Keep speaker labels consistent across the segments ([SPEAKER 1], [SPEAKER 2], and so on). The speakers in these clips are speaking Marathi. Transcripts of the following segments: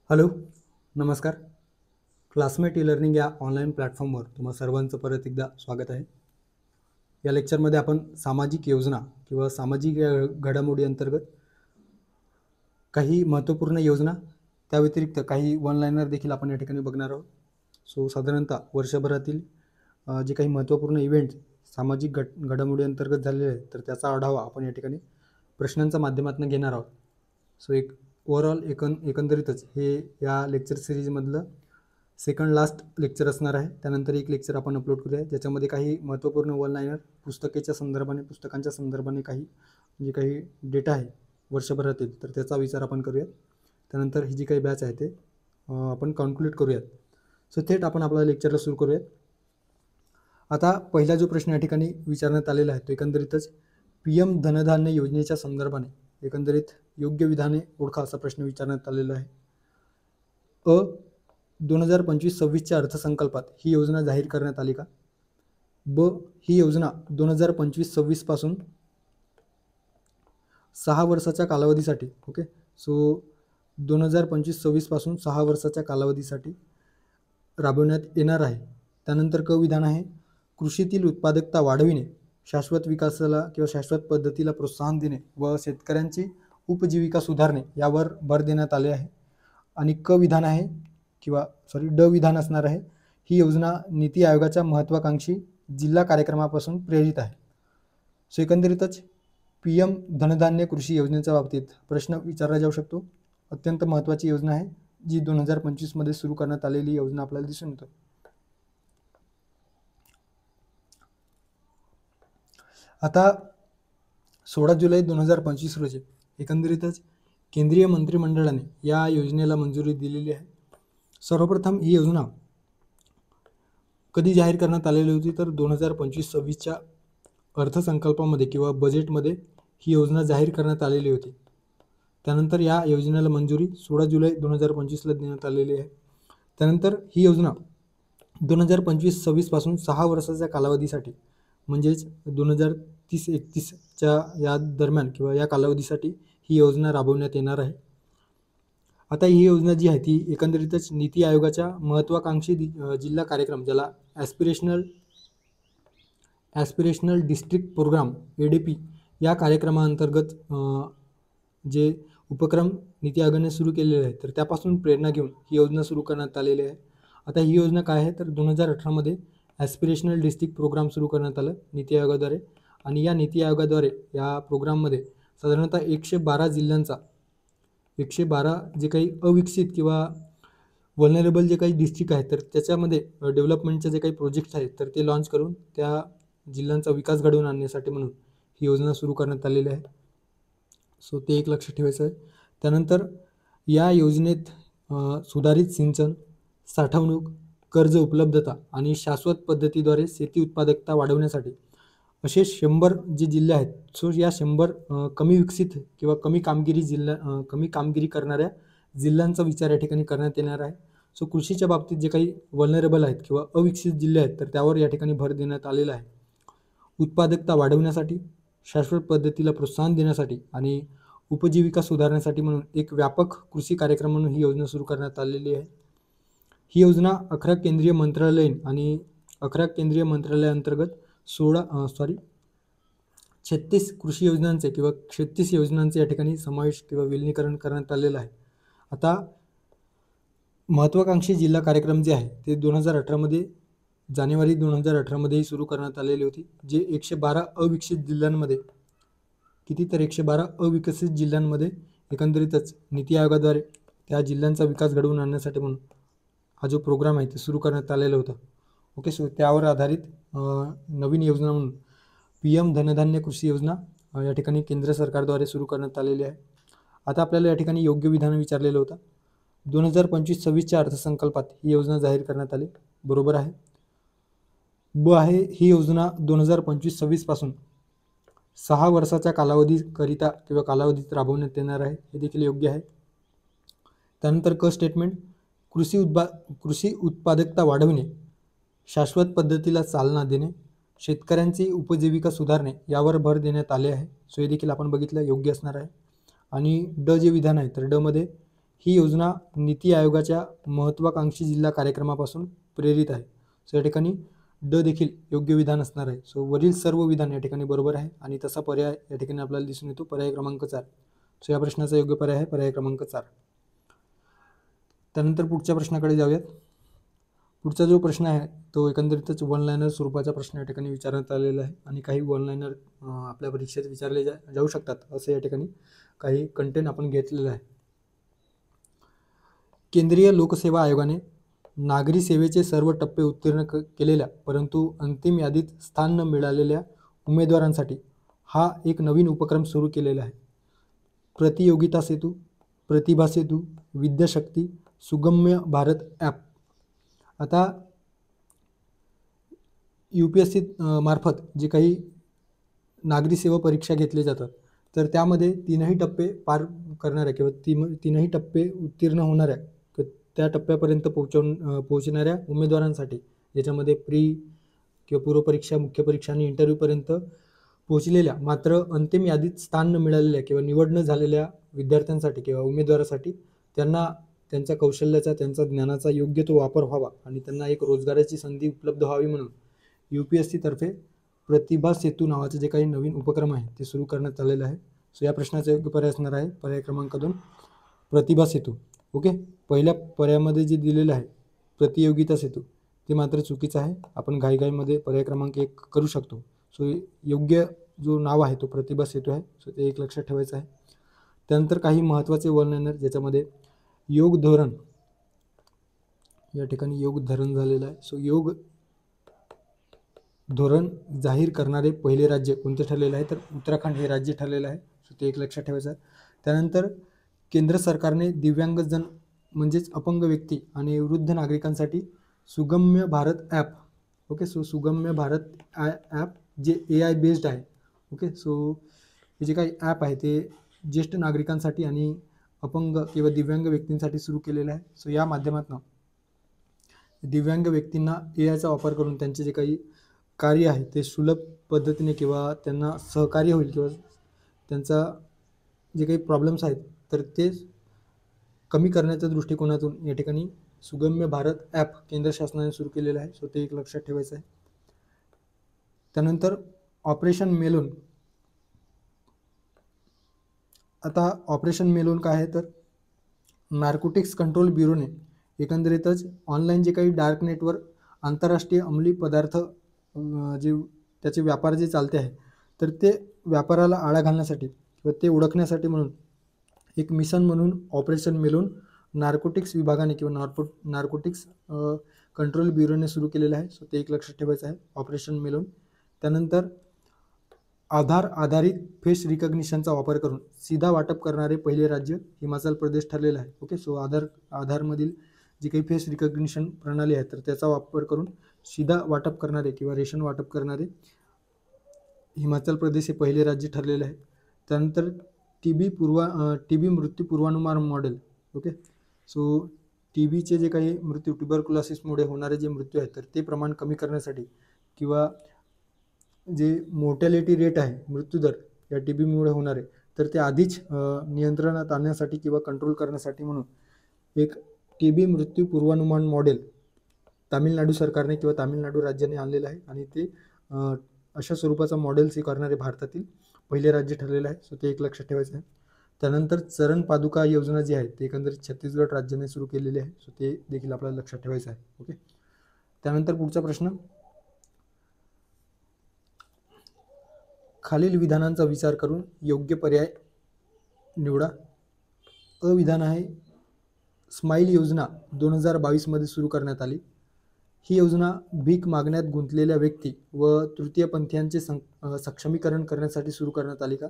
[SPEAKER 1] हॅलो, नमस्कार. क्लासमेट ई लर्निंग या ऑनलाईन प्लॅटफॉर्मवर तुम्हा सर्वांचं परत एकदा स्वागत आहे. या लेक्चरमध्ये आपण सामाजिक योजना किंवा सामाजिक घडामोडी अंतर्गत काही महत्त्वपूर्ण योजना, त्या व्यतिरिक्त काही वन लाईनर देखील आपण या ठिकाणी बघणार आहोत. सो साधारणतः वर्षभरातील जे काही महत्त्वपूर्ण इव्हेंट सामाजिक घडामोडी अंतर्गत झालेले आहेत, तर त्याचा आढावा आपण या ठिकाणी प्रश्नांच्या माध्यमातून घेणार आहोत. सो एक ओव्हरऑल एकंदरीतच हे या लेक्चर सिरीजमधलं सेकंड लास्ट लेक्चर असणार आहे. त्यानंतर एक लेक्चर आपण अपलोड करूया ज्याच्यामध्ये काही महत्त्वपूर्ण वन लाईनर पुस्तकांच्या संदर्भाने काही काही डेटा आहे वर्षभरातील, तर त्याचा विचार आपण करूयात. त्यानंतर ही जी काही बॅच आहे ते आपण कॉन्क्लूड करूयात. सो थेट आपण आपल्या लेक्चरला सुरू करूयात. आता पहिला जो प्रश्न या ठिकाणी विचारण्यात आलेला आहे तो एकंदरीतच PM धनधान्य योजनेच्या संदर्भाने एकंदरीत योग्य विधाने ओळखा असा प्रश्न विचारण्यात आलेला आहे. 2025-26च्या अर्थसंकल्पात ही योजना जाहीर करण्यात आली का? ब, ही योजना 2025-26 पासून 6 वर्षाच्या कालावधीसाठी, ओके, सो 2025-26 पासून 6 वर्षाच्या कालावधीसाठी राबवण्यात येणार आहे. त्यानंतर क विधान आहे, कृषीतील उत्पादकता वाढविणे, शाश्वत विकासाला किंवा शाश्वत पद्धतीला प्रोत्साहन देणे व शेतकऱ्यांची उपजीविका सुधारणे यावर भर देण्यात आले आहे. आणि क विधान आहे ड विधान असणार आहे, ही योजना नीती आयोगाच्या महत्त्वाकांक्षी जिल्हा कार्यक्रमापासून प्रेरित आहे. सो एकंदरीतच PM धनधान्य कृषी योजनेच्या बाबतीत प्रश्न विचारला जाऊ शकतो. अत्यंत महत्त्वाची योजना आहे जी 2025 मध्ये सुरू करण्यात आलेली योजना आपल्याला दिसून येतो. आता 16 जुलै 2025 रोजी एकंदरीतच केंद्रीय मंत्रिमंडळाने या योजनेला मंजुरी दिलेली आहे. सर्वप्रथम ही योजना कधी जाहीर करण्यात आलेली होती तर 2025-26च्या अर्थसंकल्पामध्ये किंवा बजेटमध्ये ही योजना जाहीर करण्यात आलेली होती. त्यानंतर या योजनेला मंजुरी 16 जुलै 2025ला देण्यात आलेली आहे. त्यानंतर ही योजना 2025-26 पासून 6 वर्षाच्या कालावधीसाठी म्हणजेच 2030-31च्या या दरम्यान किंवा या कालावधीसाठी ही योजना राबवण्यात येणार आहे. आता ही योजना जी आहे ती एकंदरीतच नीती आयोगाच्या महत्त्वाकांक्षी जिल्हा कार्यक्रम ज्याला ॲस्पिरेशनल डिस्ट्रिक्ट प्रोग्राम ADP या कार्यक्रमाअंतर्गत जे उपक्रम नीती आयोगाने सुरू केलेले आहेत तर त्यापासून प्रेरणा घेऊन ही योजना सुरू करण्यात आलेली आहे. आता ही योजना काय आहे तर 2018मध्ये ॲस्पिरेशनल डिस्ट्रिक्ट प्रोग्राम सुरू करण्यात आलं नीती आयोगाद्वारे. आणि या नीती आयोगाद्वारे या प्रोग्राममध्ये साधारणतः 112 जे काही अविकसित किंवा व्हल्नरेबल जे काही डिस्ट्रिक्ट आहेत तर त्याच्यामध्ये डेव्हलपमेंटचे जे काही प्रोजेक्ट्स आहेत तर ते लॉन्च करून त्या जिल्ह्यांचा विकास घडवून आणण्यासाठी म्हणून ही योजना सुरू करण्यात आलेली आहे. सो ते एक लक्ष ठेवायचं आहे. त्यानंतर या योजनेत सुधारित सिंचन, साठवणूक, कर्ज उपलब्धता आणि शाश्वत पद्धतीद्वारे शेती उत्पादकता वाढवण्यासाठी असे 100 जे जिल्हे आहेत सो या 100 कमी विकसित किंवा कमी कामगिरी करणाऱ्या जिल्ह्यांचा विचार या ठिकाणी करण्यात येणार आहे. सो कृषीच्या बाबतीत जे काही व्हल्नरेबल आहेत किंवा अविकसित जिल्हे आहेत तर त्यावर या ठिकाणी भर देण्यात आलेला आहे. उत्पादकता वाढवण्यासाठी, शाश्वत पद्धतीला प्रोत्साहन देण्यासाठी आणि उपजीविका सुधारण्यासाठी म्हणून एक व्यापक कृषी कार्यक्रम म्हणून ही योजना सुरू करण्यात आलेली आहे. ही योजना 11 केंद्रीय मंत्रालयीन आणि 11 केंद्रीय मंत्रालयाअंतर्गत 36 कृषी योजनांचे किंवा 36 योजनांचे या ठिकाणी समावेश किंवा विलीनीकरण करण्यात आलेलं आहे. आता महत्त्वाकांक्षी जिल्हा कार्यक्रम जे आहे ते जानेवारी 2018मध्ये सुरू करण्यात आलेली होती. जे 112 अविकसित जिल्ह्यांमध्ये 112 अविकसित जिल्ह्यांमध्ये एकंदरीतच नीती आयोगाद्वारे त्या जिल्ह्यांचा विकास घडवून आणण्यासाठी म्हणून हा जो प्रोग्राम आहे ते सुरू करण्यात आलेला होता. ओके, सो त्यावर आधारित नवीन योजना म्हणून PM धनधान्य कृषी योजना या ठिकाणी केंद्र सरकारद्वारे सुरू करण्यात आलेली आहे. आता आपल्याला या ठिकाणी योग्य विधान विचारलेलं होतं. 2025-26च्या अर्थसंकल्पात ही योजना जाहीर करण्यात आली, बरोबर आहे. ब आहे, ही योजना 2025-26 पासून 6 वर्षाच्या कालावधीकरिता किंवा कालावधीत राबवण्यात येणार आहे, हे देखील योग्य आहे. त्यानंतर क स्टेटमेंट, कृषी उत्पादकता वाढविणे, शाश्वत पद्धतीला चालना देणे, शेतकऱ्यांची उपजीविका सुधारणे यावर भर देण्यात आले आहे. सो हे देखील आपण बघितलं योग्य असणार आहे. आणि ड जे विधान आहे तर ड मध्ये ही योजना नीती आयोगाच्या महत्त्वाकांक्षी जिल्हा कार्यक्रमापासून प्रेरित आहे. सो या ठिकाणी ड देखील योग्य विधान असणार आहे. सो वरील सर्व विधान या ठिकाणी बरोबर आहे आणि तसा पर्याय या ठिकाणी आपल्याला दिसून येतो पर्याय क्रमांक 4. सो या प्रश्नाचा योग्य पर्याय आहे पर्याय क्रमांक 4. त्यानंतर पुढच्या प्रश्नाकडे जाऊयात. पुढचा जो प्रश्न आहे तो एकंदरीतच वन लायनर स्वरूपाचा प्रश्न या ठिकाणी विचारण्यात आलेला आहे आणि काही वन लायनर आपल्या परीक्षेत विचारले जाऊ शकतात असे या ठिकाणी काही कंटेंट आपण घेतलेलं आहे. केंद्रीय लोकसेवा आयोगाने नागरी सेवेचे सर्व टप्पे उत्तीर्ण केलेल्या परंतु अंतिम यादीत स्थान न मिळालेल्या उमेदवारांसाठी हा एक नवीन उपक्रम सुरू केलेला आहे. प्रतियोगिता सेतू, प्रतिभा सेतू, विद्याशक्ती, सुगम्य भारत ॲप. आता UPSC मार्फत जे काही नागरी सेवा परीक्षा घेतले जातात तर त्यामध्ये तीनही टप्पे पार करणाऱ्या किंवा तीनही टप्पे उत्तीर्ण होणाऱ्या त्या टप्प्यापर्यंत पोहोचणाऱ्या उमेदवारांसाठी ज्याच्यामध्ये प्री किंवा पूर्वपरीक्षा, मुख्य परीक्षा आणि इंटरव्ह्यूपर्यंत पोहोचलेल्या मात्र अंतिम यादीत स्थान न मिळालेल्या किंवा निवड न झालेल्या विद्यार्थ्यांसाठी किंवा उमेदवारासाठी त्यांना त्यांच्या कौशल्याचा त्यांचा ज्ञानाचा योग्य तो वापर व्हावा आणि त्यांना एक रोजगाराची संधी उपलब्ध व्हावी म्हणून UPSC तर्फे प्रतिभा सेतू नावाचे जे काही नवीन उपक्रम आहे ते सुरू करण्यात आलेलं आहे. सो या प्रश्नाचा योग्य पर्याय असणार आहे पर्याय क्रमांक 2 प्रतिभा सेतू. ओके, पहिल्या पर्यायामध्ये जे दिलेलं आहे प्रतियोगिता सेतू ते मात्र चुकीचं आहे. आपण घाईघाईमध्ये पर्याय क्रमांक 1 करू शकतो. सो योग्य जो नाव आहे तो प्रतिभा सेतू आहे. सो ते एक लक्षात ठेवायचं आहे. त्यानंतर काही महत्त्वाचे वन लायनर ज्याच्यामध्ये योग धोरण या ठिकाणी योग धोरण झालेलं आहे. सो योग धोरण जाहीर करणारे पहिले राज्य कोणते ठरलेलं आहे तर उत्तराखंड हे राज्य ठरलेलं आहे. सो ते एक लक्षात ठेवायचं आहे. त्यानंतर केंद्र सरकारने दिव्यांगजन म्हणजेच अपंग व्यक्ती आणि वृद्ध नागरिकांसाठी सुगम्य भारत ॲप. ओके, सो सुगम्य भारत ॲप जे AI बेस्ड आहे. ओके, सो हे जे काही ॲप आहे ते ज्येष्ठ नागरिकांसाठी आणि अपंग किंवा दिव्यांग व्यक्तींसाठी सुरू केलेलं आहे. सो या माध्यमातून दिव्यांग व्यक्तींना AIचा वापर करून त्यांचे जे काही कार्य आहे ते सुलभ पद्धतीने किंवा त्यांना सहकार्य होईल किंवा त्यांचा जे काही प्रॉब्लेम्स आहेत तर ते कमी करण्याच्या दृष्टिकोनातून या ठिकाणी सुगम्य भारत ॲप केंद्र शासनाने सुरू केलेलं आहे. सो ते एक लक्षात ठेवायचं आहे. त्यानंतर ऑपरेशन मेलून. आता ऑपरेशन मेलून काय आहे तर नार्कोटिक्स कंट्रोल ब्युरोने एकंदरीतच ऑनलाईन जे काही डार्क नेटवर आंतरराष्ट्रीय अंमली पदार्थ जे त्याचे व्यापार जे चालते आहे तर ते व्यापाराला आळा घालण्यासाठी किंवा ते ओळखण्यासाठी म्हणून एक मिशन म्हणून ऑपरेशन मेलून नार्कोटिक्स विभागाने किंवा नार्कोटिक्स कंट्रोल ब्युरोने सुरू केलेलं आहे. सो ते एक लक्षात ठेवायचं आहे ऑपरेशन मेलून. त्यानंतर आधार आधारित फेस रिकग्निशनचा वापर करून सीधा वाटप करणारे पहिले राज्य हिमाचल प्रदेश ठरलेलं आहे. ओके, सो आधारमधील जी काही फेस रिकग्निशन प्रणाली आहे तर त्याचा वापर करून सीधा वाटप करणारे किंवा रेशन वाटप करणारे हिमाचल प्रदेश हे पहिले राज्य ठरलेले आहे. त्यानंतर TB मृत्यू पूर्वानुमान मॉडेल. ओके, सो TBचे जे काही मृत्यू ट्युबरक्युलोसिसमुळे होणारे जे मृत्यू आहेत तर ते प्रमाण कमी करण्यासाठी किंवा जे मोर्टॅलिटी रेट आहे मृत्यूदर या TBमुळे होणारे तर ते आधीच नियंत्रणात आणण्यासाठी किंवा कंट्रोल करण्यासाठी म्हणून एक TB मृत्यू पूर्वानुमान मॉडेल तामिळनाडू सरकारने किंवा तामिळनाडू राज्याने आणलेलं आहे आणि ते अशा स्वरूपाचा मॉडेल स्वीकारणारे भारतातील पहिले राज्य ठरलेलं आहे. सो ते एक लक्षात ठेवायचं आहे. त्यानंतर चरण पादुका योजना जी आहे ते एकंदरीत छत्तीसगड राज्याने सुरू केलेली आहे. सो ते देखील आपल्याला लक्षात ठेवायचं आहे. ओके, त्यानंतर पुढचा प्रश्न खालील विधानांचा विचार करून योग्य पर्याय निवडा. विधान आहे स्माईल योजना 2022 सुरू करण्यात आली. ही योजना भीक मागण्यात गुंतलेल्या व्यक्ती व तृतीयपंथीयांचे सक्षमीकरण करण्यासाठी सुरू करण्यात आली का.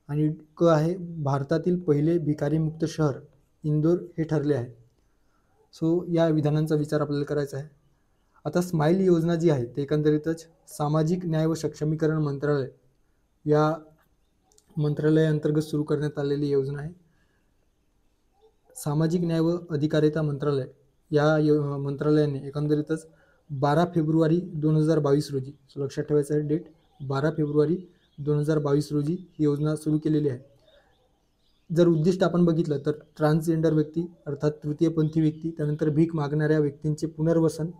[SPEAKER 1] आणि क आहे भारतातील पहिले भिकारीमुक्त शहर इंदोर हे ठरले आहे. सो या विधानांचा विचार आपल्याला करायचा आहे. आता स्माईल योजना जी आहे ते एकंदरीतच सामाजिक न्याय व सक्षमीकरण मंत्रालय या मंत्रालयाअंतर्गत सुरू करण्यात आलेली योजना आहे. सामाजिक न्याय व अधिकारिता मंत्रालय या मंत्रालयाने एकंदरीतच 12 फेब्रुवारी 2022 रोजी, सो लक्षात ठेवायचं आहे डेट 12 फेब्रुवारी 2022 रोजी ही योजना सुरू केलेली आहे. जर उद्दिष्ट आपण बघितलं तर ट्रान्सजेंडर व्यक्ती अर्थात तृतीयपंथी व्यक्ती, त्यानंतर भीक मागणाऱ्या व्यक्तींचे पुनर्वसन,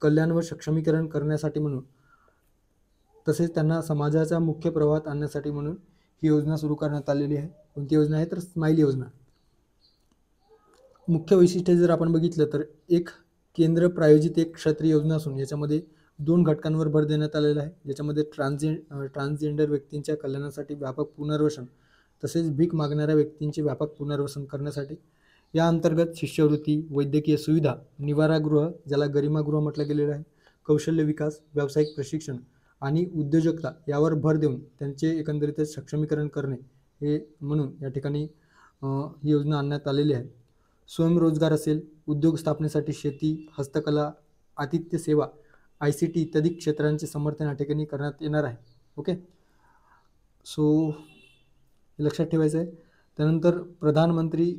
[SPEAKER 1] कल्याण व सक्षमीकरण करण्यासाठी म्हणून, तसेच त्यांना समाजाच्या मुख्य प्रवाहात आणण्यासाठी म्हणून ही योजना सुरू करण्यात आलेली आहे. कोणती योजना आहे तर स्माइल योजना. मुख्य वैशिष्ट्ये जर आपण बघितलं तर एक केंद्र प्रायोजित एक क्षत्रिय योजना असून याच्यामध्ये 2 घटकांवर भर देण्यात आलेला आहे, ज्याच्यामध्ये ट्रान्सजेंडर व्यक्तींच्या कल्याणासाठी व्यापक पुनर्वसन तसेच भीक मागणाऱ्या व्यक्तींचे व्यापक पुनर्वसन करण्यासाठी. या अंतर्गत शिष्यवृत्ती, वैद्यकीय सुविधा, निवारागृह ज्याला गरिमागृह म्हटलं गेलेलं आहे, कौशल्य विकास, व्यावसायिक प्रशिक्षण आणि उद्योजकता यावर भर देऊन त्यांचे एकंदरीतच सक्षमीकरण करणे हे म्हणून या ठिकाणी ही योजना आणण्यात आलेली आहे. स्वयंरोजगार असेल, उद्योग स्थापनेसाठी शेती, हस्तकला, आतिथ्य सेवा, ICT इत्यादी क्षेत्रांचे समर्थन या ठिकाणी करण्यात येणार आहे. ओके, सो लक्षात ठेवायचं आहे. त्यानंतर प्रधानमंत्री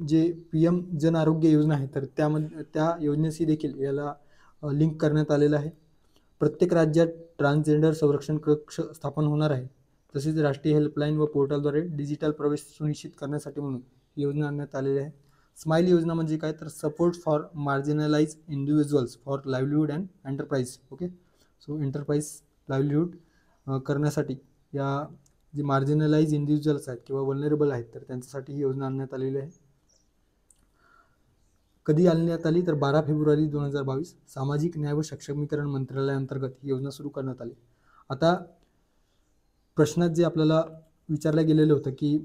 [SPEAKER 1] जे PM जन आरोग्य योजना आहे तर त्यामध्ये त्या योजनेशी देखील याला लिंक करण्यात आलेलं आहे. प्रत्येक राज्यात ट्रान्सजेंडर संरक्षण कक्ष स्थापन होणार आहे. तसेच राष्ट्रीय हेल्पलाईन व पोर्टलद्वारे डिजिटल प्रवेश सुनिश्चित करण्यासाठी म्हणून ही योजना आणण्यात आलेली आहे. स्माइल योजना म्हणजे काय तर support for marginalize individuals for livelihood and enterprise. Okay, so enterprise livelihood करण्यासाठी या जे मार्जिनलाइज इंडिव्हिज्युअल्स आहेत किंवा वल्नरेबल आहेत तर त्यांच्यासाठी ही योजना आणण्यात आलेली आहे. कधी आणण्यात आली तर 12 फेब्रुवारी 2022 सामाजिक न्याय व सक्षमीकरण मंत्रालयाअंतर्गत ही योजना सुरू करण्यात आली. आता प्रश्नात जे आपल्याला विचारलं गेलेलं होतं की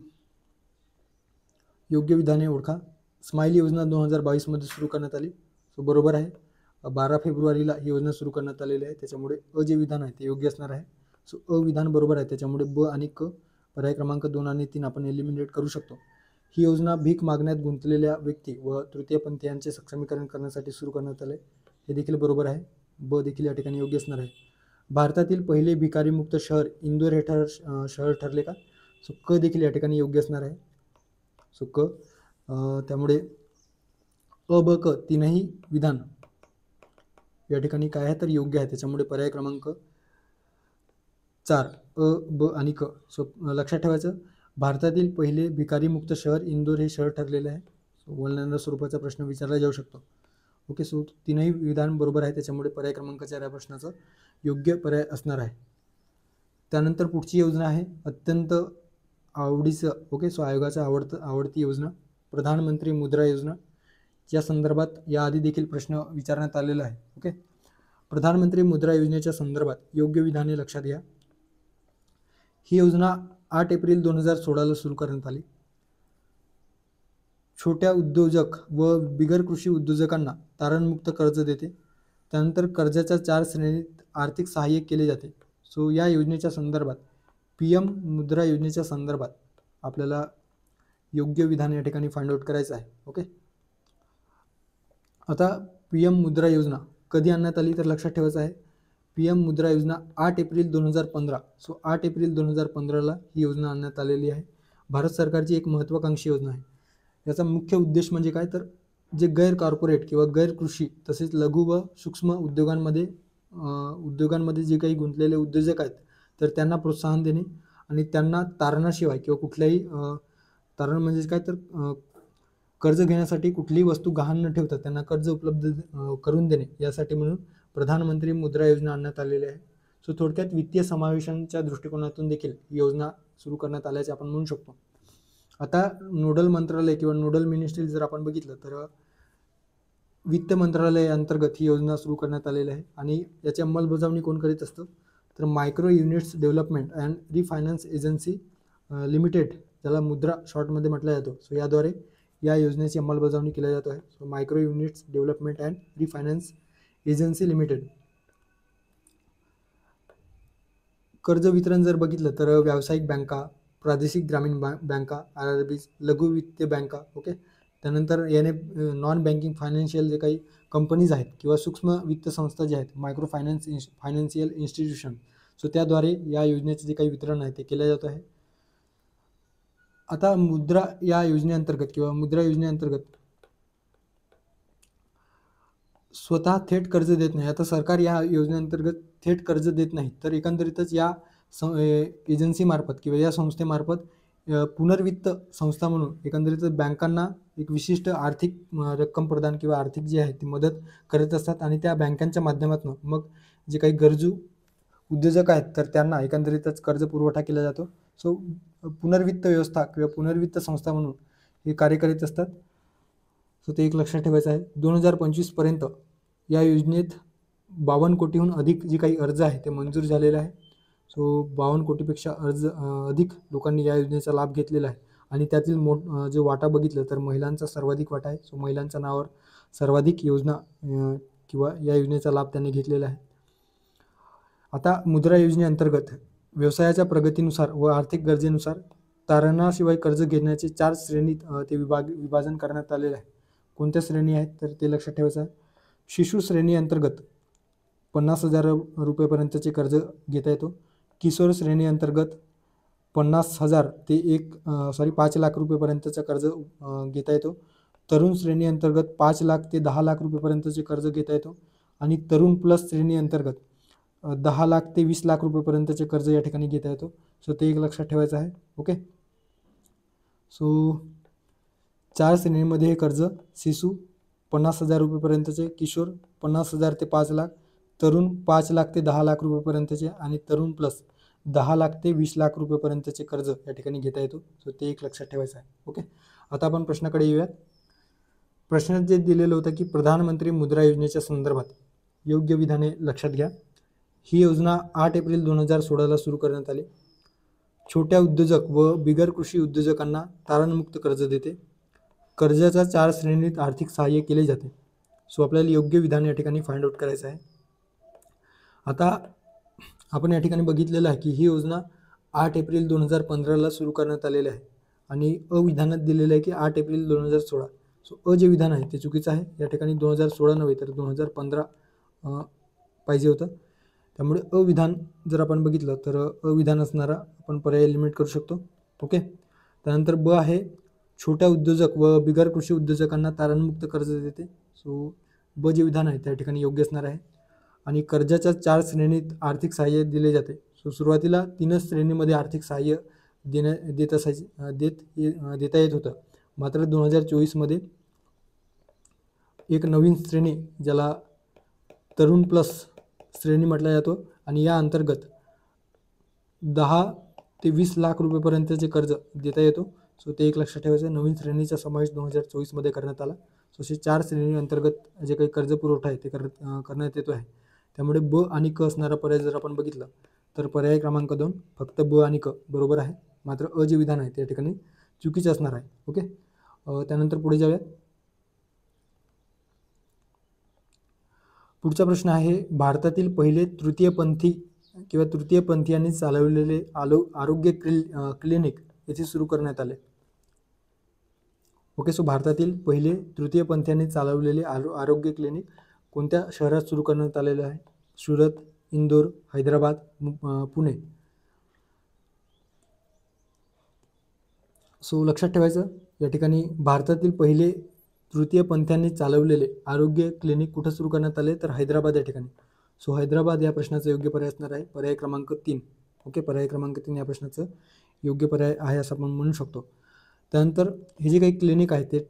[SPEAKER 1] योग्य विधाने ओळखा. स्माइल योजना 2022 मध्ये सुरू करण्यात आली. सो बरोबर आहे, 12 फेब्रुवारीला ही योजना सुरू करण्यात आलेली आहे, त्याच्यामुळे जे विधान आहे ते योग्य असणार आहे. सो विधान बरोबर आहे, त्याच्यामुळे ब आणि क पर्याय क्रमांक 2 आणि 3 आपण एलिमिनेट करू शकतो. ही योजना भीक मागण्यात गुंतलेल्या व्यक्ती व तृतीयपंथीयांचे सक्षमीकरण करण्यासाठी सुरू करण्यात आले, हे देखील बरोबर आहे. ब देखील या ठिकाणी योग्य असणार आहे. भारतातील पहिले भिकारीमुक्त शहर इंदोर हे शहर ठरले का? सो क देखील या ठिकाणी योग्य असणार आहे. सो क, त्यामुळे ब क तीनही विधान या ठिकाणी काय आहे तर योग्य आहे, त्याच्यामुळे पर्याय क्रमांक 4 ब आणि क. सो लक्षात ठेवायचं, भारतातील पहिले भिकारीमुक्त शहर इंदोर हे शहर ठरलेले आहे. सो वल्नरेबल स्वरूपाचा प्रश्न विचारला जाऊ शकतो. ओके, सो तीनही विधान बरोबर आहे, त्याच्यामुळे पर्याय क्रमांक 4 या प्रश्नाचं योग्य पर्याय असणार आहे. त्यानंतर पुढची योजना आहे अत्यंत आवडीचं. ओके, सो आयोगाचा आवडती योजना प्रधानमंत्री मुद्रा योजना. या संदर्भात याआधी देखील प्रश्न विचारण्यात आलेला आहे. ओके, प्रधानमंत्री मुद्रा योजनेच्या संदर्भात योग्य विधाने लक्षात घ्या. ही योजना 8 एप्रिल 2016ला सुरू करण्यात आली. छोट्या उद्योजक व बिगर कृषी उद्योजकांना तारणमुक्त कर्ज देते. त्यानंतर कर्जाच्या 4 श्रेणीत आर्थिक सहाय्य केले जाते. सो या योजनेच्या संदर्भात PM मुद्रा योजनेच्या संदर्भात आपल्याला योग्य विधान या ठिकाणी फाइंड आउट करायचं आहे. ओके, आता PM मुद्रा योजना कधी आणण्यात आली तर लक्षात ठेवायचं आहे, PM मुद्रा योजना 8 एप्रिल 2015. सो 8 एप्रिल 2015ला ही योजना आणण्यात आलेली आहे. भारत सरकारची एक महत्त्वाकांक्षी योजना आहे. याचा मुख्य उद्देश म्हणजे काय तर जे गैर कॉर्पोरेट किंवा गैर कृषी तसेच लघु व सूक्ष्म उद्योगांमध्ये जे काही गुंतलेले उद्योजक आहेत तर त्यांना प्रोत्साहन देणे आणि त्यांना तारणाशिवाय किंवा कुठल्याही तारण म्हणजे काय तर कर्ज घेण्यासाठी कुठलीही वस्तू गहाण न ठेवता त्यांना कर्ज उपलब्ध करून देणे, यासाठी म्हणून प्रधानमंत्री मुद्रा योजना आणण्यात आलेली आहे. सो थोडक्यात वित्तीय समावेशांच्या दृष्टिकोनातून देखील ही योजना सुरू करण्यात आल्याचे आपण म्हणू शकतो. आता नोडल मंत्रालय किंवा नोडल मिनिस्ट्री जर आपण बघितलं तर वित्त मंत्रालय अंतर्गत ही योजना सुरू करण्यात आलेली आहे आणि याची अंमलबजावणी कोण करीत असतं तर micro units development and रिफायनान्स agency limited, ज्याला मुद्रा शॉर्टमध्ये म्हटलं जातो. सो याद्वारे या योजनेची अंमलबजावणी केली जात आहे. So micro units development and रिफायनान्स agency limited. कर्ज वितरण जर बघितलं तर व्यावसायिक बँका, प्रादेशिक ग्रामीण बँका, RRBs, लघु वित्तीय बँका. ओके, त्यानंतर याने नॉन बँकिंग फायनान्शियल जे काही कंपनीज आहेत किंवा सूक्ष्म वित्त संस्था जे आहेत, मायक्रो फायनान्शियल इन्स्टिट्यूशन, सो त्याद्वारे या योजनेचे जे काही वितरण आहे ते केले जात आहे. आता मुद्रा या योजनेअंतर्गत किंवा मुद्रा योजनेअंतर्गत स्वतः थेट कर्ज देत नाही. आता सरकार या योजनेअंतर्गत थेट कर्ज देत नाही, तर एकंदरीतच या एजन्सीमार्फत किंवा या संस्थेमार्फत पुनर्वित्त संस्था म्हणून एकंदरीत बँकांना एक विशिष्ट आर्थिक रक्कम प्रदान किंवा आर्थिक जी आहे ती मदत करत असतात आणि त्या बँकांच्या माध्यमातून मग जे काही गरजू उद्योजक आहेत तर त्यांना एकंदरीतच कर्ज पुरवठा केला जातो. सो पुनर्वित्त व्यवस्था किंवा पुनर्वित्त संस्था म्हणून हे कार्य करीत असतात. सो ते एक लक्षात ठेवायचं आहे. 2025 पर्यंत या योजनेत 52 कोटीहून अधिक जे काही अर्ज आहे ते मंजूर झालेले आहे. सो 52 कोटीपेक्षा अधिक लोकांनी या योजनेचा लाभ घेतलेला आहे आणि त्यातील जे वाटा बघितलं तर महिलांचा सर्वाधिक वाटा आहे. सो महिलांच्या नावावर सर्वाधिक योजना किंवा या योजनेचा लाभ त्यांनी घेतलेला आहे. आता मुद्रा योजनेअंतर्गत व्यवसायाच्या प्रगतीनुसार व आर्थिक गरजेनुसार तारणाशिवाय कर्ज घेण्याचे 4 श्रेणीत ते विभाजन करण्यात आलेले आहे. कोणत्या श्रेणी आहेत तर ते लक्षात ठेवायचं आहे. शिशु श्रेणी अंतर्गत 50,000 रुपयेपर्यंतचे कर्ज घेता येतो. किशोर श्रेणी अंतर्गत 50,000 ते 5 लाख रुपयेपर्यंतचं कर्ज घेता येतो. तरुण श्रेणी अंतर्गत 5 लाख ते 10 लाख रुपयेपर्यंतचे कर्ज घेता येतो आणि तरुण प्लस श्रेणी अंतर्गत 10 लाख ते 20 लाख रुपयेपर्यंतचे कर्ज या ठिकाणी घेता येतो. सो ते एक लक्षात ठेवायचं आहे. ओके. सो 4 श्रेणीमध्ये हे कर्ज शिशु 50,000 रुपयेपर्यंतचे, किशोर 50,000 ते 5 लाख, तरुण 5 लाख ते 10 लाख रुपयेपर्यंतचे आणि तरुण प्लस 10 लाख ते 20 लाख रुपयेपर्यंतचे कर्ज या ठिकाणी घेता येतो. सो ते एक लक्षात ठेवायचं आहे. ओके. आता आपण प्रश्नाकडे येऊयात. प्रश्नात जे दिलेलं होतं की प्रधानमंत्री मुद्रा योजनेच्या संदर्भात योग्य विधाने लक्षात घ्या. ही योजना 8 एप्रिल 2016ला सुरू करण्यात आली. छोट्या उद्योजक व बिगर कृषी उद्योजकांना तारणमुक्त कर्ज देते. कर्जाच्या 4 श्रेणीत आर्थिक सहाय्य केले जाते. सो आपल्याला योग्य विधान या ठिकाणी फाइंड आउट करायचं आहे. आता आपण या ठिकाणी बघितलेलं आहे की ही योजना 8 एप्रिल 2015ला सुरू करण्यात आलेली आहे आणि अविधानात दिलेलं आहे की 8 एप्रिल 2016. सो जे विधान आहे ते चुकीचं आहे. या ठिकाणी 2016 नव्हे तर 2015 पाहिजे होतं. त्यामुळे अविधान जर आपण बघितलं तर अविधान असणारा आपण पर्याय एलिमिनेट करू शकतो. ओके. त्यानंतर ब आहे छोट्या उद्योजक व बिगर कृषी उद्योजकांना तारणमुक्त कर्ज देते. सो ब जे विधान आहे त्या ठिकाणी योग्य असणार आहे. आणि कर्जाच्या 4 श्रेणीत आर्थिक सहाय्य दिले जाते. सो सुरुवातीला 3च श्रेणीमध्ये आर्थिक सहाय्य देता येत होतं. मात्र 2024मध्ये एक नवीन श्रेणी ज्याला तरुण प्लस श्रेणी म्हटला जातो आणि या अंतर्गत 10 ते 20 लाख रुपयेपर्यंतचे कर्ज देता येतो. सो ते एक लक्षात ठेवायचं. नवीन श्रेणीचा समावेश 2024मध्ये करण्यात आला. सो असे 4 श्रेणी अंतर्गत जे काही कर्ज पुरवठा आहे ते करण्यात येतो आहे. त्यामुळे ब आणि क असणारा पर्याय जर आपण बघितलं तर पर्याय क्रमांक 2 फक्त ब आणि क बरोबर आहे. मात्र जे विधान आहे त्या ठिकाणी चुकीचं असणार आहे. ओके. त्यानंतर पुढे जाऊयात. पुढचा प्रश्न आहे भारतातील पहिले तृतीयपंथी किंवा तृतीयपंथीयांनी चालवलेले आरोग्य क्लिनिक येथे सुरू करण्यात आले. ओके. सो भारतातील पहिले तृतीयपंथीयांनी चालवलेले आरोग्य क्लिनिक कोणत्या शहरात सुरू करण्यात आलेलं आहे? सुरत, इंदोर, हैदराबाद, पुणे. सो लक्षात ठेवायचं या ठिकाणी भारतातील पहिले तृतीयपंथीयांनी चालवलेले आरोग्य क्लिनिक कुठं सुरू करण्यात आले तर हैदराबाद या ठिकाणी. सो हैदराबाद या प्रश्नाचा योग्य पर्याय असणार आहे पर्याय क्रमांक 3. ओके. पर्याय क्रमांक 3 या प्रश्नाचं योग्य पर्याय आहे असं आपण म्हणू शकतो. त्यानंतर हे जे काही क्लिनिक आहे ते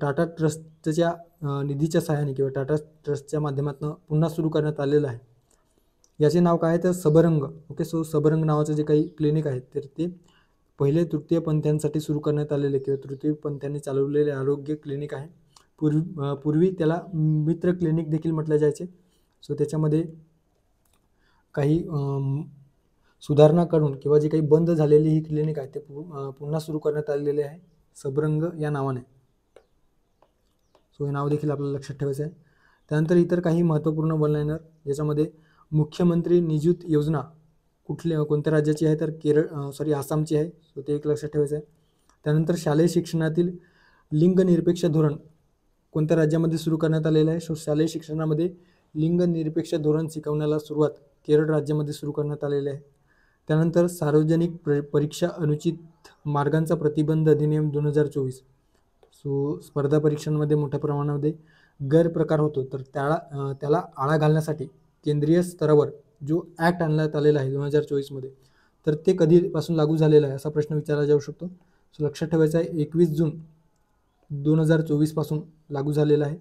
[SPEAKER 1] टाटा ट्रस्टच्या निधीच्या सहाय्याने किंवा टाटा ट्रस्टच्या माध्यमातून पुन्हा सुरू करण्यात आलेलं आहे. याचे नाव काय आहे तर सबरंग. ओके. सो सबरंग नावाचं जे काही क्लिनिक आहे तर ते पहिले तृतीयपंथीयांसाठी सुरू करण्यात आलेले किंवा तृतीयपंथीयांनी चालवलेले आरोग्य क्लिनिक आहे. पूर्वी त्याला मित्र क्लिनिक देखील म्हटले जायचे. सो त्याच्यामध्ये काही सुधारणा करून किंवा जे काही बंद झालेली ही क्लिनिक आहे ते पुन्हा सुरू करण्यात आलेले आहे सबरंग या नावाने. सो हे नाव देखील आपल्याला लक्षात ठेवायचं आहे. त्यानंतर इतर काही महत्त्वपूर्ण वन लाइनर ज्याच्यामध्ये मुख्यमंत्री नियुक्त योजना कोणत्या राज्याची आहे तर आसामची आहे. सो ते एक लक्षात ठेवायचं आहे. त्यानंतर शालेय शिक्षणातील लिंगनिरपेक्ष धोरण कोणत्या राज्यामध्ये सुरू करण्यात आलेलं आहे? सो शालेय शिक्षणामध्ये लिंगनिरपेक्ष धोरण शिकवण्याला सुरुवात केरळ राज्यामध्ये सुरू करण्यात आलेले आहे. त्यानंतर सार्वजनिक परीक्षा अनुचित मार्गांचा प्रतिबंध अधिनियम 2024. सो स्पर्धा परीक्षांमध्ये मोठ्या प्रमाणामध्ये गैरप्रकार होतो तर त्याला आळा घालण्यासाठी केंद्रीय स्तरावर जो ॲक्ट आणण्यात आलेला आहे 2024मध्ये तर ते कधीपासून लागू झालेलं आहे असा प्रश्न विचारला जाऊ शकतो. सो लक्षात ठेवायचं आहे 21 जून 2024 पासून लागू झालेला आहे.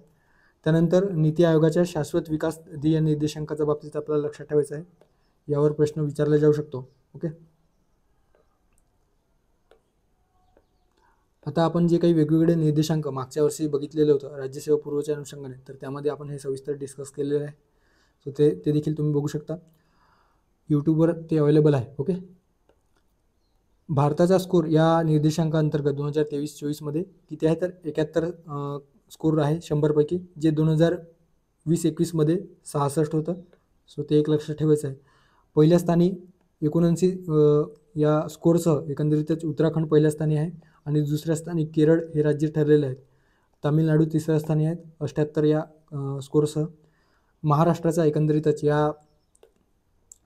[SPEAKER 1] त्यानंतर नीती आयोगाच्या शाश्वत विकास ध्येय निर्देशांकाच्या बाबतीत आपल्याला लक्षात ठेवायचं आहे, यावर प्रश्न विचारला जाऊ शकतो. ओके, आता आपण जे काही वेगवेगळे निर्देशांक मागच्या वर्षी बघितलेलं होतं राज्यसेवा पूर्वच्या अनुषंगाने, तर त्यामध्ये आपण हे सविस्तर डिस्कस केलेलं आहे. सो ते देखील तुम्ही बघू शकता, यूट्यूबवर ते अवेलेबल आहे. ओके, भारताचा स्कोर या निर्देशांकाअंतर्गत 2023-24मध्ये किती आहे तर 71 स्कोर आहे 100पैकी, जे 2020-21मध्ये 66 होतं. सो ते एक लक्षात ठेवायचं आहे. पहिल्या स्थानी 79 या स्कोरसह एकंदरीतच उत्तराखंड पहिल्या स्थानी आहे आणि दुसऱ्या स्थानी केरळ हे राज्य ठरलेले आहेत. तामिळनाडू तिसऱ्या स्थानी आहेत 78 या स्कोरसह. महाराष्ट्राचा एकंदरीतच या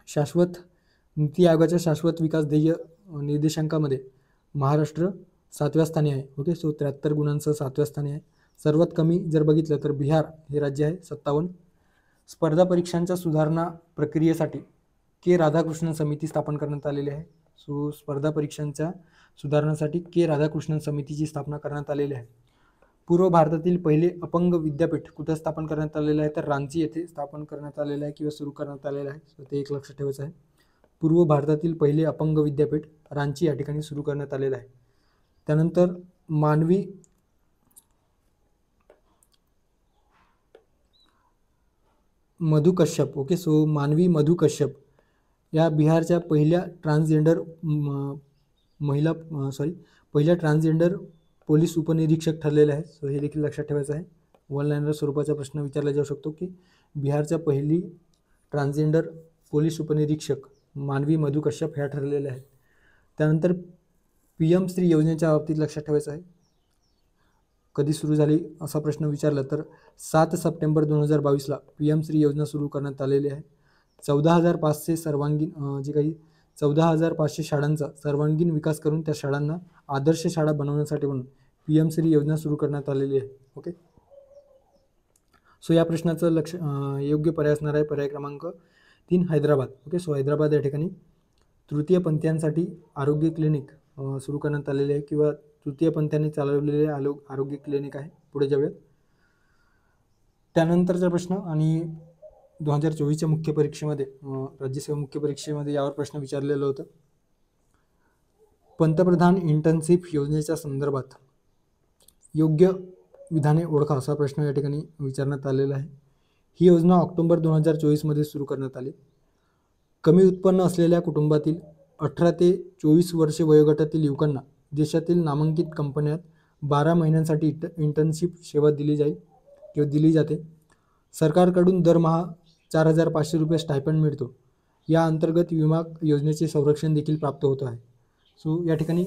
[SPEAKER 1] शाश्वत नीती आयोगाच्या शाश्वत विकास ध्येय निर्देशांकामध्ये महाराष्ट्र 7व्या स्थानी आहे. ओके, सो 73 गुणांसह 7व्या स्थानी आहे. सर्वात कमी जर बघितलं तर बिहार हे राज्य आहे 57. स्पर्धा परीक्षांच्या सुधारणा प्रक्रियेसाठी के राधाकृष्णन समिती स्थापन करण्यात आलेली आहे. सो स्पर्धा परीक्षांच्या सुधारणासाठी के राधाकृष्णन समितीची स्थापना करण्यात आलेली आहे. पूर्व भारतातील पहिले अपंग विद्यापीठ कुठं स्थापन करण्यात आलेलं आहे तर रांची येथे स्थापन करण्यात आलेलं आहे किंवा सुरू करण्यात आलेलं आहे. सो ते एक लक्षात ठेवायचं आहे. पूर्व भारतातील पहिले अपंग विद्यापीठ रांची या ठिकाणी सुरू करण्यात आलेलं आहे. त्यानंतर मधु कश्यप. ओके, सो मानवी मधु कश्यप या बिहारच्या पहिल्या ट्रान्सजेंडर पोलीस उपनिरीक्षक ठरलेल्या आहेत. सो हे देखील लक्षात ठेवायचं आहे. वन लाईनर स्वरूपाचा प्रश्न विचारला जाऊ शकतो की बिहारच्या पहिली ट्रान्सजेंडर पोलीस उपनिरीक्षक मानवी मधु कश्यप ह्या ठरलेल्या आहेत. त्यानंतर PM श्री योजनेच्या बाबतीत लक्षात ठेवायचं आहे, कधी सुरू झाली असा प्रश्न विचारला तर 7 सप्टेंबर 2022ला PM श्री योजना सुरू करण्यात आलेली आहे. 14,500 14,500 शाळांचा सर्वांगीण विकास करून त्या शाळांना आदर्श शाळा बनवण्यासाठी म्हणून PM श्री योजना सुरू करण्यात आलेली आहे. ओके, सो या प्रश्नाचं योग्य पर्याय असणार आहे पर्याय क्रमांक 3 हैदराबाद. ओके, सो हैदराबाद या ठिकाणी तृतीयपंथीयांसाठी आरोग्य क्लिनिक सुरू करण्यात आलेले आहे किंवा तृतीयपंथीयांनी चालवलेले आरोग्य क्लिनिक आहे. पुढे जाऊयात. त्यानंतरचा प्रश्न आणि 2024च्या मुख्य परीक्षेमध्ये राज्यसेवा मुख्य परीक्षेमध्ये यावर प्रश्न विचारलेलं होतं. पंतप्रधान इंटर्नशिप योजनेच्या संदर्भात योग्य विधाने ओळखा असा प्रश्न या ठिकाणी विचारण्यात आलेला आहे. ही योजना ऑक्टोबर 2024मध्ये सुरू करण्यात आली. कमी उत्पन्न असलेल्या कुटुंबातील 18 ते 24 वर्षे वयोगटातील युवकांना देशातील नामांकित कंपन्यात 12 महिन्यांसाठी इंटर्नशिप सेवा दिली जाते. सरकारकडून दरमहा 4,500 रुपये स्टायपंड मिळतो. या अंतर्गत विमा योजनेचे संरक्षण देखील प्राप्त होत आहे. सो या ठिकाणी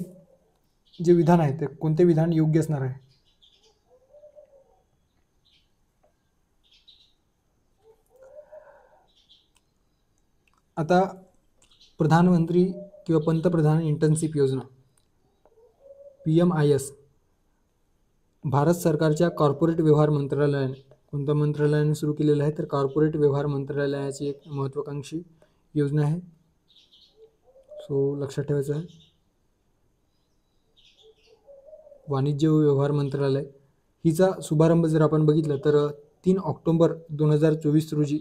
[SPEAKER 1] जे विधान आहे ते कोणते विधान योग्य असणार आहे? आता प्रधानमंत्री किंवा पंतप्रधान इंटर्नशिप योजना PMIS भारत सरकारच्या कॉर्पोरेट व्यवहार मंत्रालयाने कोणत्या मंत्रालयाने सुरू केलेलं आहे तर कॉर्पोरेट व्यवहार मंत्रालयाची एक महत्त्वाकांक्षी योजना आहे. सो लक्षात ठेवायचं आहे. वाणिज्य व व्यवहार मंत्रालय हिचा शुभारंभ जर आपण बघितलं तर 3 ऑक्टोबर 2024 रोजी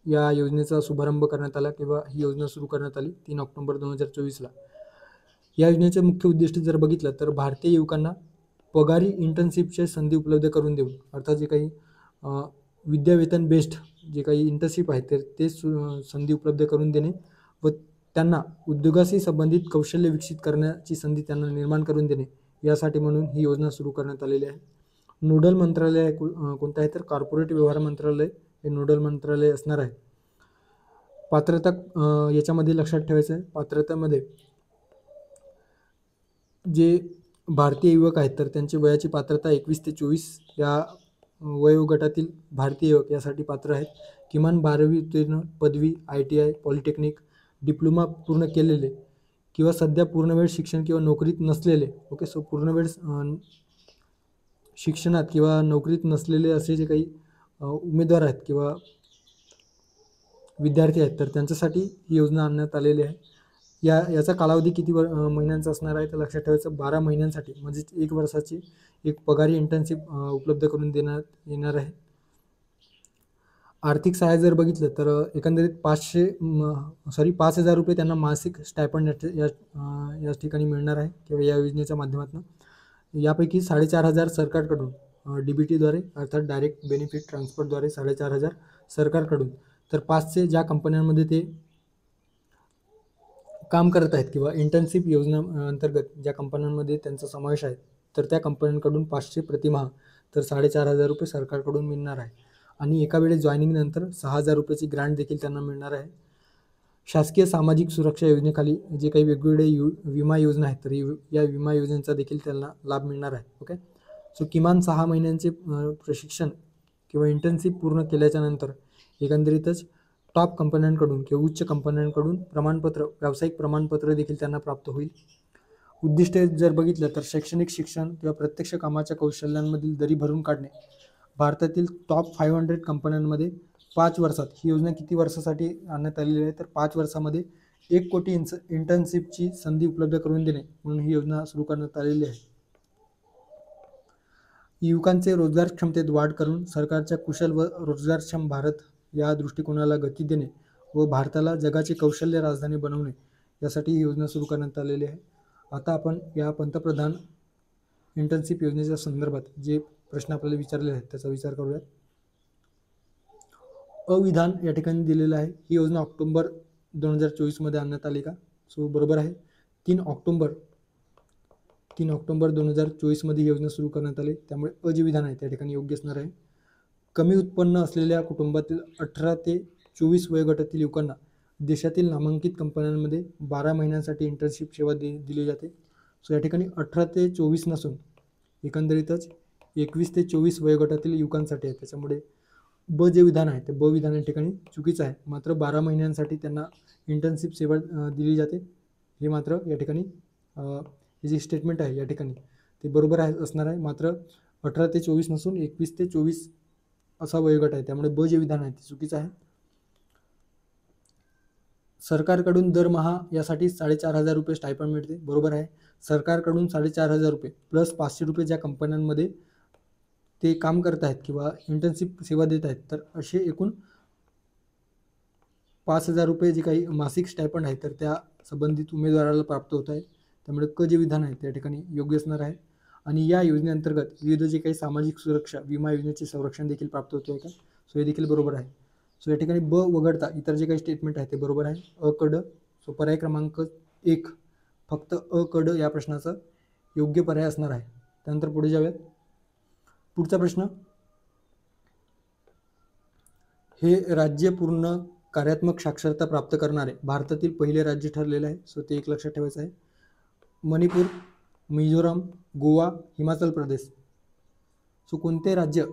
[SPEAKER 1] या योजनेचा शुभारंभ करण्यात आला किंवा ही योजना सुरू करण्यात आली 3 ऑक्टोबर 2024ला. या योजनेचे मुख्य उद्दिष्ट जर बघितलं तर भारतीय युवकांना पगारी इंटर्नशिपच्या संधी उपलब्ध करून देऊन, अर्थात जे काही विद्यावेतन बेस्ड जे काही इंटर्नशिप आहे तर ते संधी उपलब्ध करून देणे व त्यांना उद्योगाशी संबंधित कौशल्य विकसित करण्याची संधी त्यांना निर्माण करून देणे यासाठी म्हणून ही योजना सुरू करण्यात आलेली आहे. नोडल मंत्रालय कोणतं आहे तर कॉर्पोरेट व्यवहार मंत्रालय हे नोडल मंत्रालय असणार आहे. पात्रता याच्यामध्ये लक्षात ठेवायचं आहे. पात्रतामध्ये जे भारतीय युवक आहेत तर त्यांची वयाची पात्रता 21 ते 24 या वयोगटातील भारतीय युवक यासाठी पात्र आहेत. किमान 12वी उत्तीर्ण, पदवी, ITI, पॉलिटेक्निक, डिप्लोमा पूर्ण केलेले किंवा सध्या पूर्णवेळ शिक्षण किंवा नोकरीत नसलेले. ओके, सो पूर्णवेळ शिक्षणात किंवा नोकरीत नसलेले असे जे काही उमेदवार आहेत किंवा विद्यार्थी आहेत तर त्यांच्यासाठी ही योजना आणण्यात आलेली आहे. याचा कालावधी किती महिन्यांचा असणार आहे तर लक्षात ठेवायचं 12 महिन्यांसाठी, म्हणजेच 1 वर्षाची एक पगारी इंटर्नशिप उपलब्ध करून देण्यात येणार आहे. आर्थिक सहाय्य जर बघितलं तर एकंदरीत 5,000 रुपये त्यांना मासिक स्टायपंड या ठिकाणी मिळणार आहे किंवा या योजनेच्या माध्यमातून. यापैकी 4,500 सरकारकडून DBTद्वारे अर्थात डायरेक्ट बेनिफिट ट्रान्सफरद्वारे 4,500 सरकारकडून, तर 500 ज्या कंपन्यांमध्ये ते काम करत आहेत किंवा इंटर्नशिप योजना अंतर्गत ज्या कंपन्यांमध्ये त्यांचा समावेश आहे, तर त्या कंपन्यांकडून 500 प्रतिमाह तर 4,500 रुपये सरकारकडून मिळणार आहे. आणि एका वेळेस जॉईनिंगनंतर 6,000 रुपयेची ग्रँट देखील त्यांना मिळणार आहे. शासकीय सामाजिक सुरक्षा योजनेखाली जे काही वेगवेगळे विमा योजना आहेत, तर या विमा योजनेचा देखील त्यांना लाभ मिळणार आहे. ओके, सो किमान 6 महिन्यांचे प्रशिक्षण किंवा इंटर्नशिप पूर्ण केल्याच्या नंतर एकंदरीतच टॉप कंपन्यांकडून किंवा उच्च कंपन्यांकडून व्यावसायिक प्रमाणपत्र देखील त्यांना प्राप्त होईल. उद्दिष्ट जर बघितलं तर शैक्षणिक शिक्षण किंवा प्रत्यक्ष कामाच्या कौशल्यांमधील दरी भरून काढणे. भारतातील टॉप 500 कंपन्यांमध्ये 5 वर्षात ही योजना किती वर्षासाठी आणण्यात आलेली आहे तर 5 वर्षामध्ये 1 कोटी इंटर्नशिपची संधी उपलब्ध करून देणे म्हणून ही योजना सुरू करण्यात आलेली आहे. युवकांचे रोजगार क्षमतेत वाढ करून सरकारच्या कुशल व रोजगारक्षम भारत या दृष्टिकोनाला गती देणे व भारताला जगाची कौशल्य राजधानी बनवणे यासाठी ही योजना सुरू करण्यात आलेली आहे. आता आपण या पंतप्रधान इंटर्नशिप योजनेच्या संदर्भात जे प्रश्न आपल्याला विचारले आहेत त्याचा विचार करूयात. अविधान या ठिकाणी दिलेलं आहे. ही योजना ऑक्टोबर 2024 मध्ये आणण्यात आली का? सो बरोबर आहे. 3 ऑक्टोबर 2024 मध्ये ही योजना सुरू करण्यात आली, त्यामुळे अ विधान आहे त्या ठिकाणी योग्य असणार आहे. कमी उत्पन्न असलेल्या कुटुंबातील 18 ते 24 वयोगटातील युवकांना देशातील नामांकित कंपन्यांमध्ये 12 महिन्यांसाठी इंटर्नशिप सेवा दिली जाते. सो या ठिकाणी 18 ते 24 नसून एकंदरीतच 21 ते 24 वयोगटातील युवकांसाठी आहे, त्याच्यामुळे ब जे विधान आहे ते ब विधान या ठिकाणी चुकीचं आहे. मात्र 12 महिन्यांसाठी त्यांना इंटर्नशिप सेवा दिली जाते, हे मात्र या ठिकाणी हे जे स्टेटमेंट आहे या ठिकाणी ते बरोबर आहे असणार आहे. मात्र 18 ते 24 नसून 21 ते 24 असा वयोगट आहे, त्यामुळे ब जे विधान आहे ते चुकीचं आहे. सरकारकडून दरमहा यासाठी 4,500 रुपये स्टायपंड मिळते, बरोबर आहे. सरकारकडून 4,500 रुपये प्लस 500 रुपये ज्या कंपन्यांमध्ये ते काम करत आहेत किंवा इंटर्नशिप सेवा देत आहेत, तर असे एकूण 5,000 रुपये जे काही मासिक स्टायपंड आहे तर त्या संबंधित उमेदवाराला प्राप्त होत आहे, त्यामुळे क जे विधान आहे त्या ठिकाणी योग्य असणार आहे. आणि या योजनेअंतर्गत विविध जे काही सामाजिक सुरक्षा विमा योजनेचे संरक्षण देखील प्राप्त होते आहे का? सो हे देखील बरोबर आहे. सो या ठिकाणी ब वगळता इतर जे काही स्टेटमेंट आहे ते बरोबर आहे. अ क ड, सो पर्याय क्रमांक 1 फक्त अ क ड या प्रश्नाचा योग्य पर्याय असणार आहे. त्यानंतर पुढे जाऊयात. पुढचा प्रश्न, हे राज्य पूर्ण कार्यात्मक साक्षरता प्राप्त करणारे भारतातील पहिले राज्य ठरलेले आहे. सो ते एक लक्षात ठेवायचं आहे. मणिपूर, मिझोराम, गोवा, हिमाचल प्रदेश. सो कोणते राज्य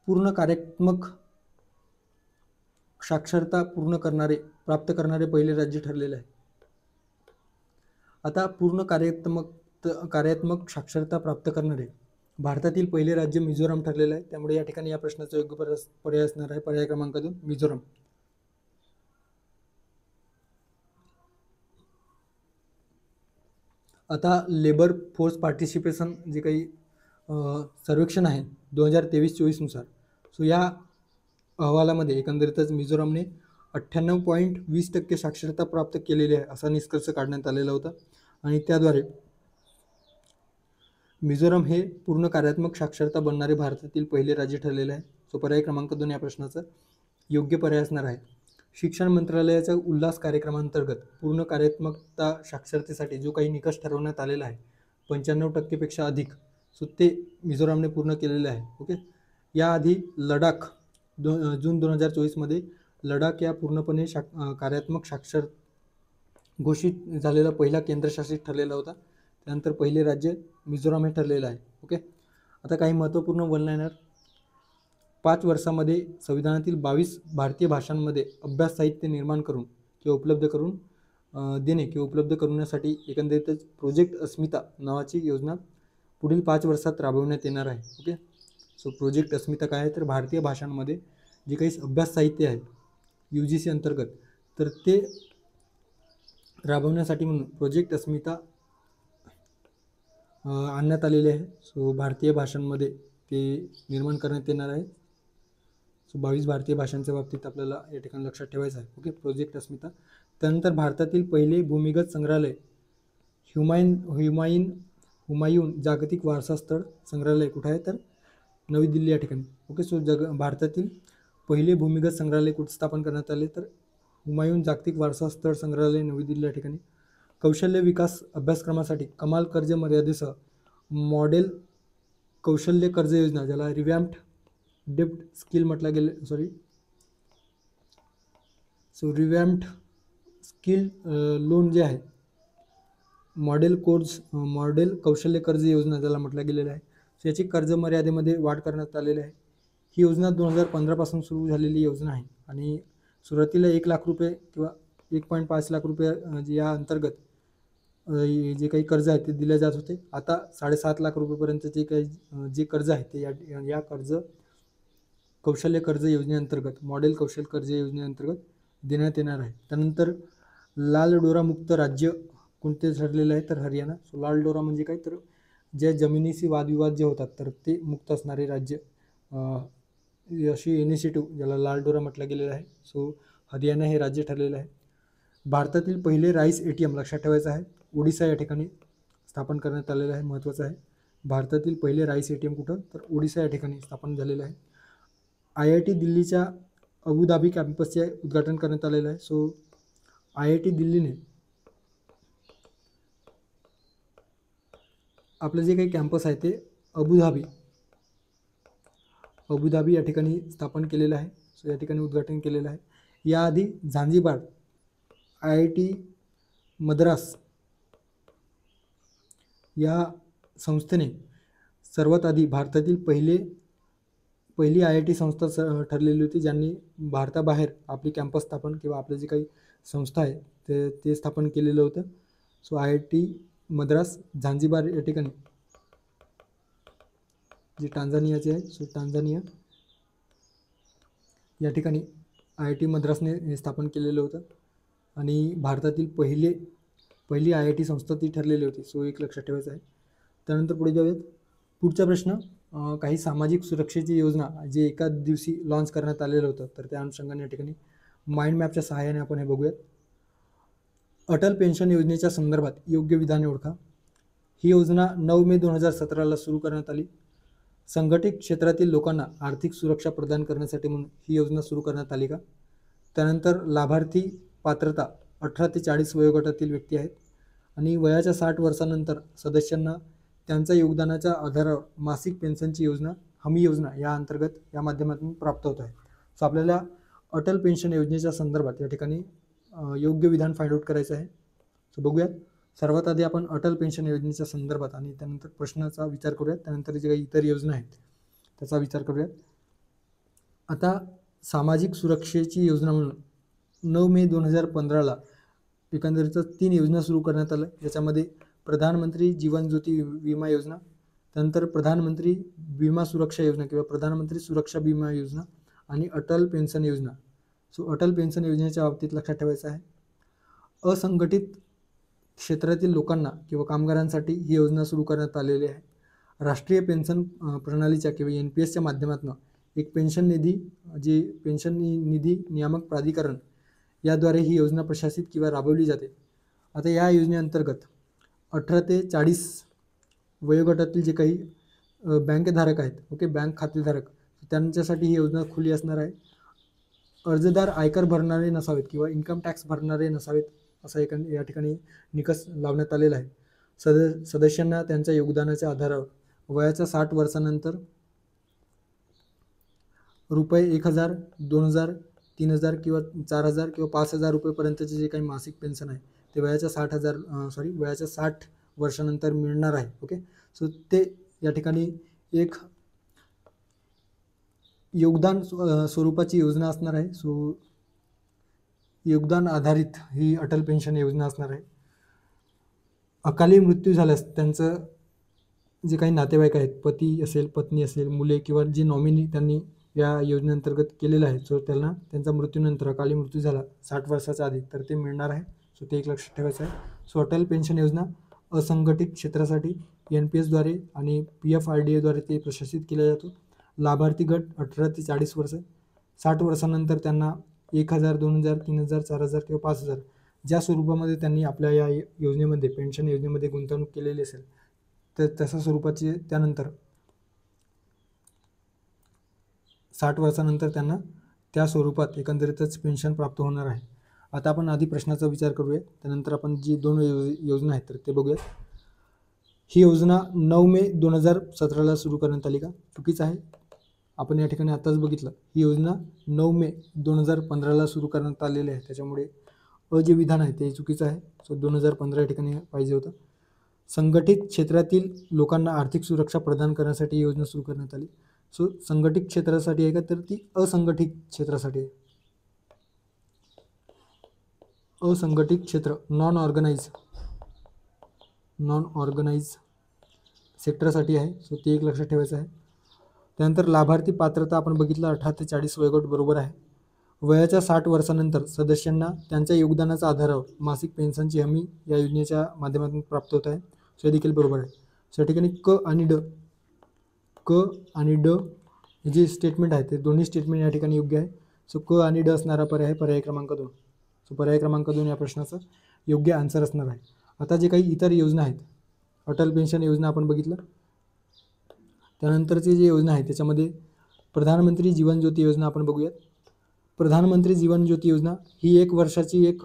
[SPEAKER 1] पूर्ण कार्यात्मक साक्षरता प्राप्त करणारे पहिले राज्य ठरलेले आहे? आता पूर्ण कार्यात्मक साक्षरता प्राप्त करणारे भारतातील पहिले राज्य मिझोराम ठरलेलं आहे, त्यामुळे या ठिकाणी या प्रश्नाचा योग्य पर्याय असणार आहे पर्याय क्रमांक 2 मिझोराम. आता लेबर फोर्स पार्टिसिपेशन जे काही सर्वेक्षण आहे 2023-24 नुसार, सो या अहवालामध्ये एकंदरीतच मिझोरामने 98.20% साक्षरता प्राप्त केलेली आहे असा निष्कर्ष काढण्यात आलेला होता. आणि त्याद्वारे मिझोराम हे पूर्ण कार्यात्मक साक्षरता बनणारे भारतातील पहिले राज्य ठरलेले आहे. सो पर्याय क्रमांक 2 या प्रश्नाचा योग्य पर्याय असणार आहे. शिक्षण मंत्रालयाच्या उल्हास कार्यक्रमांतर्गत पूर्ण कार्यात्मकता साक्षरतेसाठी जो काही निकष ठरवण्यात आलेला आहे 95% पेक्षा अधिक, सो ते मिझोरामने पूर्ण केलेले आहे. ओके, याआधी लडाख जून 2024 मध्ये लडाख या पूर्णपणे कार्यात्मक साक्षर घोषित झालेला पहिला केंद्रशासित ठरलेला होता. त्यानंतर पहिले राज्य मिझोराम हे ठरलेलं आहे. ओके, आता काही महत्त्वपूर्ण वन-लाइनर. 5 वर्षामध्ये संविधानातील 22 भारतीय भाषांमध्ये अभ्यास साहित्य निर्माण करून किंवा उपलब्ध करून देणे किंवा उपलब्ध करण्यासाठी एकंदरीतच प्रोजेक्ट अस्मिता नावाची योजना पुढील 5 वर्षात राबवण्यात येणार आहे. ओके, सो प्रोजेक्ट अस्मिता काय आहे तर भारतीय भाषांमध्ये जे काही अभ्यास साहित्य आहे UGC अंतर्गत, तर ते राबवण्यासाठी म्हणून प्रोजेक्ट अस्मिता आणण्यात आलेले आहे. सो भारतीय भाषांमध्ये ते निर्माण करण्यात येणार आहे. सो 22 भारतीय भाषांच्या बाबतीत आपल्याला या ठिकाणी लक्षात ठेवायचं आहे. ओके, प्रोजेक्ट अस्मिता. त्यानंतर भारतातील पहिले भूमिगत संग्रहालय हुमायून जागतिक वारसा स्थळ संग्रहालय कुठे आहे, तर नवी दिल्ली या ठिकाणी. ओके, सो भारतातील पहिले भूमिगत संग्रहालय कुठे स्थापन करण्यात आले, तर हुमायून जागतिक वारसा स्थळ संग्रहालय नवी दिल्ली या ठिकाणी. कौशल्य विकास अभ्यासक्रमासाठी कमाल कर्ज मर्यादेसह मॉडेल कौशल्य कर्ज योजना, ज्याला रिवॅम्प्ड डेप्ट स्किल म्हटलं गेलं रिवॅम्प्ड स्किल लोन जे आहे, मॉडेल कौशल्य कर्ज योजना ज्याला म्हटलं गेलेलं आहे, याची कर्ज मर्यादेमध्ये वाढ करण्यात आलेली आहे. ही योजना 2015 पासून सुरू झालेली योजना आहे आणि सुरुवातीला 1 लाख रुपये किंवा 1.5 लाख रुपये या अंतर्गत जे काही कर्ज आहे ते दिले जात होते. आता 7.5 लाख रुपयेपर्यंत जे कर्ज आहे ते या कौशल्य कर्ज योजनेअंतर्गत, मॉडेल कौशल्य कर्ज योजनेअंतर्गत देण्यात येणार आहे. त्यानंतर लाल डोरा मुक्त राज्य कोणते ठरलेलं आहे, तर हरियाणा. सो लाल डोरा म्हणजे काय, तर ज्या जमिनीशी वादविवाद जे होतात तर ते मुक्त असणारे राज्य, अशी इनिशिएटिव्ह ज्याला लाल डोरा म्हटलं गेलेलं आहे. सो हरियाणा हे राज्य ठरलेलं आहे. भारतातील पहिले राईस ATM लक्षात ठेवायचं आहे, ओडिसा या ठिकाणी स्थापन करण्यात आलेलं आहे. महत्त्वाचं आहे, भारतातील पहिले राईस ATM कुठं, तर ओडिसा या ठिकाणी स्थापन झालेलं आहे. IIT दिल्लीच्या अबुधाबी कॅम्पसचे उद्घाटन करण्यात आलेलं आहे. सो IIT दिल्लीने आपलं जे काही कॅम्पस आहे ते अबुधाबी या ठिकाणी स्थापन केलेलं आहे. सो या ठिकाणी उद्घाटन केलेलं आहे. याआधी झांझिबार IIT मद्रास या संस्थेने सर्वात आधी भारतातील पहिली IIT संस्था ठरलेली होती, ज्यांनी भारताबाहेर आपली कॅम्पस स्थापन किंवा आपलं जे काही संस्था आहे ते स्थापन केलेलं होतं. सो IIT मद्रास झांझिबार या ठिकाणी, जे टांझानियाचे आहे, सो टांझानिया या ठिकाणी IIT मद्रासने स्थापन केलेलं होतं आणि भारतातील पहिली IIT संस्था ती ठरलेली होती. सो एक लक्षात ठेवायचं आहे. त्यानंतर पुढे जाऊयात. पुढचा प्रश्न, काही सामाजिक सुरक्षेची योजना जे एका दिवशी लॉन्च करण्यात आलेलं होतं, तर त्या अनुषंगाने या ठिकाणी माइंड मॅपच्या सहाय्याने आपण हे बघूयात. अटल पेन्शन योजनेच्या संदर्भात योग्य विधाने ओळखा. ही योजना 9 मे 2017ला सुरू करण्यात आली. संघटित क्षेत्रातील लोकांना आर्थिक सुरक्षा प्रदान करण्यासाठी म्हणून ही योजना सुरू करण्यात आली का. त्यानंतर लाभार्थी पात्रता 18 ते 40 वयोगटातील व्यक्ती आहेत आणि वयाच्या 60 वर्षानंतर सदस्यांना त्यांच्या योगदानाच्या आधारावर मासिक पेन्शनची योजना, हमी योजना या अंतर्गत या माध्यमातून प्राप्त होत आहे. सो आपल्याला अटल पेन्शन योजनेच्या संदर्भात या ठिकाणी योग्य विधान फाइंड आउट करायचं आहे. सो बघूयात. सर्वात आधी आपण अटल पेन्शन योजनेच्या संदर्भात आणि त्यानंतर प्रश्नाचा विचार करूयात. त्यानंतर जे काही इतर योजना आहेत त्याचा विचार करूयात. आता सामाजिक सुरक्षेची योजना म्हणून 9 मे 2015ला एकंदरीत 3 योजना सुरू करण्यात आल्या. ज्याच्यामध्ये प्रधानमंत्री जीवन ज्योती विमा योजना, त्यानंतर प्रधानमंत्री विमा सुरक्षा योजना किंवा प्रधानमंत्री सुरक्षा विमा योजना आणि अटल पेन्शन योजना. सो अटल पेन्शन योजनेच्या बाबतीत लक्षात ठेवायचं आहे, असंघटित क्षेत्रातील लोकांना किंवा कामगारांसाठी ही योजना सुरू करण्यात आलेली आहे. राष्ट्रीय पेन्शन प्रणालीच्या किंवा NPSच्या माध्यमातून एक पेन्शन निधी नियामक प्राधिकरण याद्वारे ही योजना प्रशासित किंवा राबवली जाते. आता या योजनेअंतर्गत 18 ते 40 वयोगटातील जे काही बँकधारक आहेत, ओके, बँक खातेधारक, त्यांच्यासाठी ही योजना खुली असणार आहे. अर्जदार आयकर भरणारे नसावेत किंवा इन्कम टॅक्स भरणारे नसावेत असा या ठिकाणी निकष लावण्यात आलेला आहे. सदस्यांना त्यांच्या योगदानाच्या आधारावर वयाच्या 60 वर्षानंतर रुपये 1,000, 2,000, 3,000 किंवा 4,000 किंवा 5,000 रुपयेपर्यंतचे जे काही मासिक पेन्शन आहे ते वयाच्या 60 वर्षानंतर मिळणार आहे. ओके, सो ते या ठिकाणी एक योगदान स्वरूपाची योजना असणार आहे. सो योगदान आधारित ही अटल पेन्शन योजना असणार आहे. अकाली मृत्यू झाल्यास त्यांचं जे काही नातेवाईक आहेत, पती असेल, पत्नी असेल, मुले किंवा जे नॉमिनी त्यांनी या योजनेअंतर्गत केलेलं आहे, सो त्यांना त्यांचा मृत्यूनंतर अकाली मृत्यू झाला 60 वर्षाच्या आधी तर ते मिळणार आहे. सो ते एक लक्षात ठेवायचं आहे. सो अटल पेन्शन योजना असंघटित क्षेत्रासाठी NPSद्वारे आणि PFRDAद्वारे ते प्रशासित केला जातो. लाभार्थी गट 18 ते 40 वर्ष. 60 वर्षानंतर त्यांना 1,000, 2,000, 3,000, 4,000 किंवा 5,000 ज्या स्वरूपामध्ये त्यांनी आपल्या या योजनेमध्ये पेन्शन योजनेमध्ये गुंतवणूक केलेली असेल तर तशा स्वरूपाचे त्यानंतर 60 वर्षानंतर त्यांना त्या स्वरूपात एकंदरीतच पेन्शन प्राप्त होणार आहे. आता आपण आधी प्रश्नाचा विचार करूया, त्यानंतर आपण जी 2 योजना आहेत तर ते बघूयात. ही योजना 9 मे 2017ला सुरू करण्यात आली का? चुकीचं आहे. आपण या ठिकाणी आताच बघितलं, ही योजना 9 मे 2015ला सुरू करण्यात आलेली आहे, त्याच्यामुळे जे विधान आहे ते चुकीचं आहे. सो 2015 या ठिकाणी पाहिजे होतं. संघटित क्षेत्रातील लोकांना आर्थिक सुरक्षा प्रदान करण्यासाठी ही योजना सुरू करण्यात आली. सो संघटित क्षेत्रासाठी आहे का, तर ती असंघटित क्षेत्रासाठी आहे. असंघटित क्षेत्र नॉन ऑर्गनाइज सेक्टरसाठी आहे. सो ते एक लक्षात ठेवायचं आहे. त्यानंतर लाभार्थी पात्रता आपण बघितलं, 18 ते 40 वयोगट बरोबर आहे. वयाच्या 60 वर्षानंतर सदस्यांना त्यांच्या योगदानाच्या आधारावर मासिक पेन्शनची हमी या योजनेच्या माध्यमातून प्राप्त होत आहे. सो हे देखील बरोबर आहे. सो या ठिकाणी क आणि ड हे जे स्टेटमेंट आहे ते दोन्ही स्टेटमेंट या ठिकाणी योग्य आहे. सो क आणि ड असणारा पर्याय आहे पर्याय क्रमांक 2. सो पर्याय क्रमांक 2 या प्रश्नाचं योग्य आन्सर असणार आहे. आता जे काही इतर योजना आहेत, अटल पेन्शन योजना आपण बघितलं, त्यानंतरची जी योजना आहे त्याच्यामध्ये प्रधानमंत्री जीवन ज्योती योजना आपण बघूयात. प्रधानमंत्री जीवन ज्योती योजना ही 1 वर्षाची एक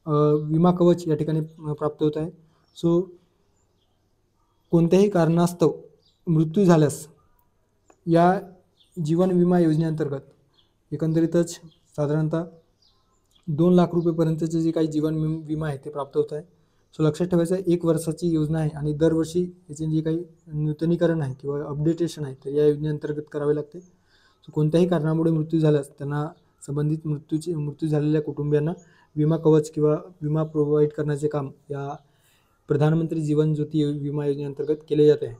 [SPEAKER 1] विमा कवच या ठिकाणी प्राप्त होत आहे. सो कोणत्याही कारणास्तव मृत्यू झाल्यास या जीवन विमा योजनेअंतर्गत एकंदरीतच साधारणतः 2 लाख रुपयेपर्यंतचे जे काही जीवन विमा आहे ते प्राप्त होत आहे. सो लक्षात ठेवायचं आहे, 1 वर्षाची योजना आहे आणि दरवर्षी याचे जे काही नूतनीकरण आहे किंवा अपडेटेशन आहे तर या योजनेअंतर्गत करावे लागते. सो कोणत्याही कारणामुळे मृत्यू झाल्यास त्यांना संबंधित मृत्यू झालेल्या कुटुंबियांना विमा कवच किंवा विमा प्रोव्हाइड करण्याचे काम या प्रधानमंत्री जीवन ज्योती विमा योजनेअंतर्गत केले जाते आहे.